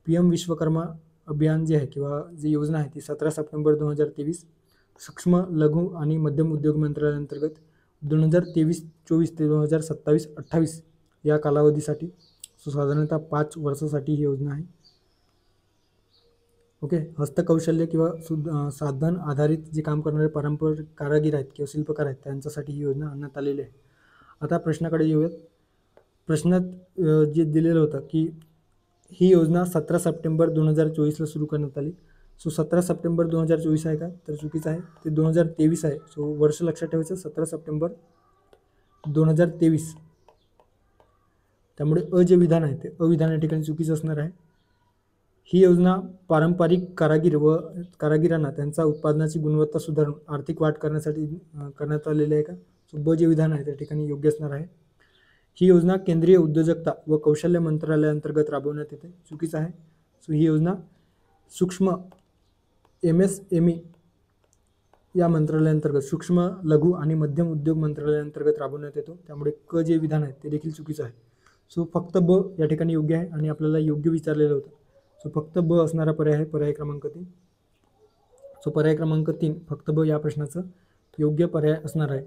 [SPEAKER 1] PM विश्वकर्मा अभियान जे आहे किंवा जी योजना आहे ती 17 सप्टेंबर 2023 सूक्ष्म, लघु आणि मध्यम उद्योग मंत्रालयाअंतर्गत 2023-24 ते 2027-28 या कालावधीसाठी, सो साधारणतः 5 वर्षासाठी ही योजना आहे. ओके. हस्तकौशल्य किंवा साधन आधारित जे काम करणारे पारंपरिक कारागीर आहेत किंवा शिल्पकार आहेत त्यांच्यासाठी ही योजना आणण्यात आलेली आहे. आता प्रश्नाकडे येऊयात. प्रश्नात जे दिलेलं होतं की ही योजना 17 सप्टेंबर 2024ला सुरू करण्यात आली. सो 17 सप्टेंबर 2024 आहे का, तर चुकीचं आहे, ते 2023 आहे. सो वर्ष लक्षात ठेवायचं 17 सप्टेंबर 2023. त्यामुळे जे विधान आहे ते अविधान या ठिकाणी चुकीचं असणार आहे. ही योजना पारंपरिक कारागिरांना त्यांचा उत्पादनाची गुणवत्ता सुधारून आर्थिक वाढ करण्यासाठी करण्यात आलेली आहे का, सो जे विधान आहे त्या ठिकाणी योग्य असणार आहे. ही योजना केंद्रीय उद्योजकता व कौशल्य मंत्रालयाअंतर्गत राबवण्यात येते, चुकीचं आहे. सो ही योजना सूक्ष्म MSME या मंत्रालयाअंतर्गत, सूक्ष्म, लघु आणि मध्यम उद्योग मंत्रालयाअंतर्गत राबवण्यात येतो, त्यामुळे जे विधान आहे ते देखील चुकीचं आहे. सो फक्त ब या ठिकाणी योग्य आहे आणि आपल्याला योग्य विचारलेलं होतं. सो फक्त ब असणारा पर्याय आहे पर्याय क्रमांक 3. सो पर्याय क्रमांक 3 फक्त ब या प्रश्नाचं योग्य पर्याय असणार आहे.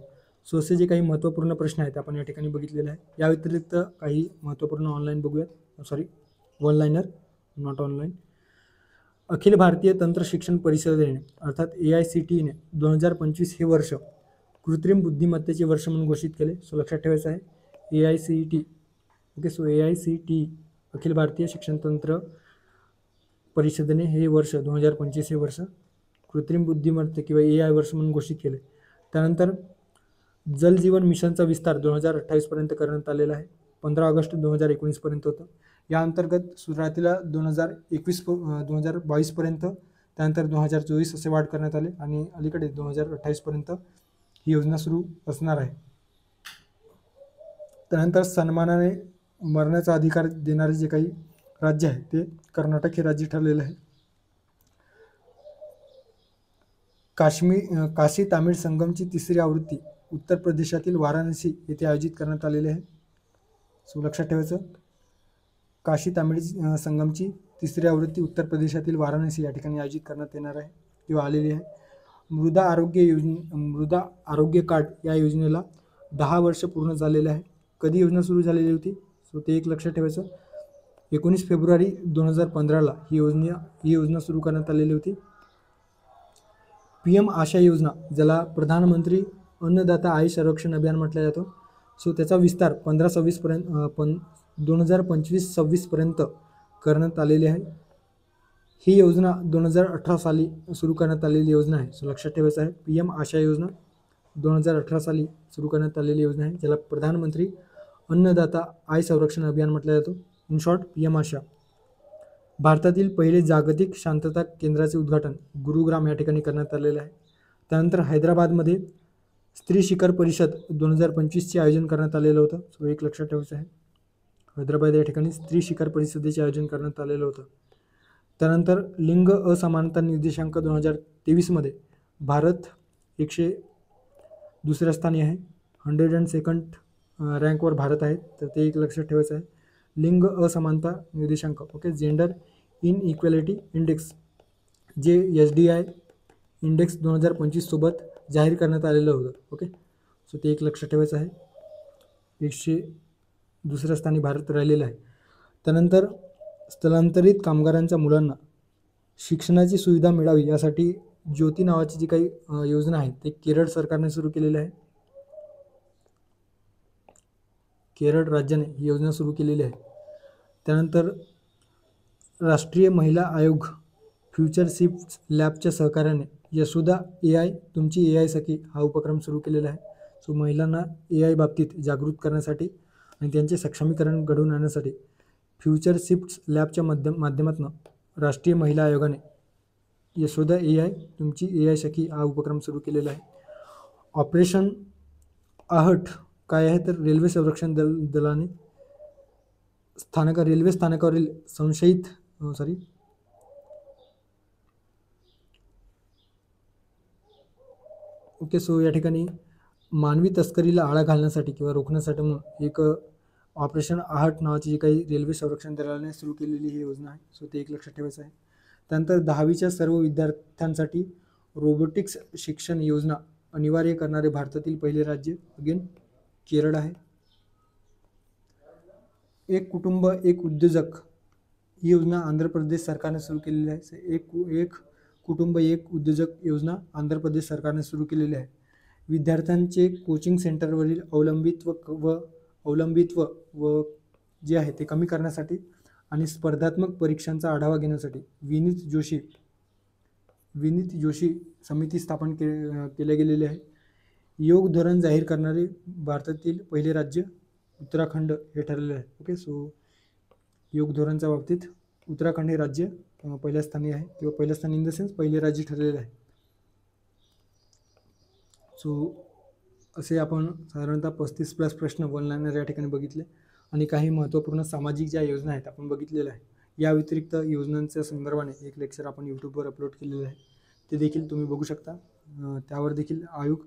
[SPEAKER 1] सो असे जे काही महत्त्वपूर्ण प्रश्न आहेत आपण या ठिकाणी बघितलेले आहे. या व्यतिरिक्त काही महत्त्वपूर्ण ऑनलाईन बघूयात. One liner not online. अखिल भारतीय तंत्र शिक्षण परिषदेने अर्थात AICTE ने 2025 हे वर्ष कृत्रिम बुद्धिमत्तेचे वर्ष म्हणून घोषित केले. सो लक्षात ठेवायचं आहे AICTE. Okay, so AICTE Akhil Bharatiya शिक्षण तंत्र परिषदेने हे वर्ष 2025 हे वर्ष कृत्रिम बुद्धिमत्ते किंवा AI वर्ष म्हणून घोषित केले. त्यानंतर जल जीवन मिशनचा विस्तार 2028 पर्यंत करण्यात आलेला आहे. 15 ऑगस्ट 2019 पर्यंत होतं. या अंतर्गत सुरुवातीला 2022 पर्यंत, त्यानंतर 2024 असे वाढ करण्यात आले आणि अलीकडे 2028 पर्यंत ही योजना सुरू असणार आहे. त्यानंतर सन्मानाने मरण्याचा अधिकार देणारे जे काही राज्य आहे ते कर्नाटक हे राज्य ठरलेलं आहे. काशी तामिळ संगमची तिसरी आवृत्ती उत्तर प्रदेशातील वाराणसी येथे आयोजित करण्यात आलेली आहे. सो लक्षात ठेवायचं काशी तामिळ संगमची तिसरी आवृत्ती उत्तर प्रदेशातील वाराणसी या ठिकाणी आयोजित करण्यात येणार आहे किंवा आलेली आहे. मृदा आरोग्य कार्ड या योजनेला 10 वर्ष पूर्ण झालेले आहे. कधी योजना सुरू झालेली होती? सो ते एक लक्षात ठेवायचं 19 फेब्रुवारी 2015ला ही योजना सुरू करण्यात आलेली होती. PM आशा योजना ज्याला प्रधानमंत्री अन्नदाता आय संरक्षण अभियान म्हटलं जातं. सो त्याचा विस्तार 2025-26 पर्यंत करण्यात आलेली आहे. ही योजना 2018 साली सुरू करण्यात आलेली योजना आहे. सो लक्षात ठेवायचं आहे PM आशा योजना 2018 साली सुरू करण्यात आलेली योजना आहे ज्याला प्रधानमंत्री अन्नदाता आय संरक्षण अभियान म्हटलं जातं. इन शॉर्ट PM आशा. भारतातील पहिले जागतिक शांतता केंद्राचे उद्घाटन गुरुग्राम या ठिकाणी करण्यात आलेलं आहे. त्यानंतर हैदराबादमध्ये स्त्री शिखर परिषद 2025चे आयोजन करण्यात आलेलं होतं. सो एक लक्षात ठेवायचं आहे हैदराबाद या ठिकाणी स्त्री शिखर परिषदेचे आयोजन करण्यात आलेलं होतं. त्यानंतर लिंग असमानता निर्देशांक 2023मध्ये भारत 102 स्थानी आहे. 102nd रँकवर भारत आहे. तर ते एक लक्षात ठेवायचं आहे लिंग असमानता निर्देशांक. Okay, gender inequality index J SDI index 2025 सोबत जाहीर करण्यात आलेलं होतं. ओके, सो ते एक लक्षात ठेवायचं आहे 102 स्थानी भारत राहिलेला आहे. त्यानंतर स्थलांतरित कामगारांच्या मुलांना शिक्षणाची सुविधा मिळावी यासाठी ज्योती नावाची जी काही योजना आहे ते केरळ सरकारने सुरू केलेली आहे. केरळ राज्याने ही योजना सुरू केलेली आहे. त्यानंतर राष्ट्रीय महिला आयोग फ्युचर शिफ्ट लॅबच्या सहकार्याने यशोदा AI तुमची AI सखी हा उपक्रम सुरू केलेला आहे. सो महिलांना AI बाबतीत जागृत करण्यासाठी आणि त्यांचे सक्षमीकरण घडवून आणण्यासाठी फ्युचर शिफ्ट लॅबच्या माध्यमातून राष्ट्रीय महिला आयोगाने यशोदा AI तुमची AI सखी हा उपक्रम सुरू केलेला आहे. ऑपरेशन आहट काय आहे तर रेल्वे संरक्षण दलाने रेल्वे स्थानकावरील संशयित ओके, सो या ठिकाणी मानवी तस्करीला आळा घालण्यासाठी किंवा रोखण्यासाठी म्हणून एक ऑपरेशन आहट नावाची जी काही रेल्वे संरक्षण दलाने सुरू केलेली ही योजना आहे. सो ते एक लक्षात ठेवायचं आहे. त्यानंतर 10वीच्या सर्व विद्यार्थ्यांसाठी रोबोटिक्स शिक्षण योजना अनिवार्य करणारे भारतातील पहिले राज्य अगेन केरळ आहे. एक कुटुंब एक उद्योजक ही योजना आंध्र प्रदेश सरकारने सुरू केलेली आहे. एक कुटुंब एक उद्योजक योजना आंध्र प्रदेश सरकारने सुरू केलेली आहे. विद्यार्थ्यांचे कोचिंग सेंटरवरील अवलंबित्व जे आहे ते कमी करण्यासाठी आणि स्पर्धात्मक परीक्षांचा आढावा घेण्यासाठी विनीत जोशी समिती स्थापन केले गेलेली आहे. योग धोरण जाहीर करणारे भारतातील पहिले राज्य उत्तराखंड हे ठरलेले आहे. ओके, सो योग धोरणच्या बाबतीत उत्तराखंड हे राज्य पहिल्या स्थानी आहे किंवा पहिल्या स्थानी इन द सेन्स पहिले राज्य ठरलेले आहे. सो असे आपण साधारणतः 35+ प्रश्न वन लाईनर या ठिकाणी बघितले आणि काही महत्त्वपूर्ण सामाजिक ज्या योजना आहेत आपण बघितलेल्या आहे. या व्यतिरिक्त योजनांच्या संदर्भाने एक लेक्चर आपण यूट्यूबवर अपलोड केलेलं आहे, ते देखील तुम्ही बघू शकता. त्यावर देखील आयोग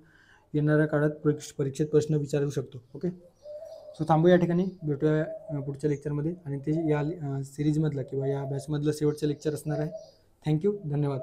[SPEAKER 1] येणाऱ्या काळात परीक्षेत प्रश्न विचारू शकतो. ओके, सो थांबू या ठिकाणी, भेटूया पुढच्या लेक्चरमध्ये. आणि ते या सिरीजमधलं किंवा या बॅचमधलं शेवटचं लेक्चर असणार आहे. थँक्यू, धन्यवाद.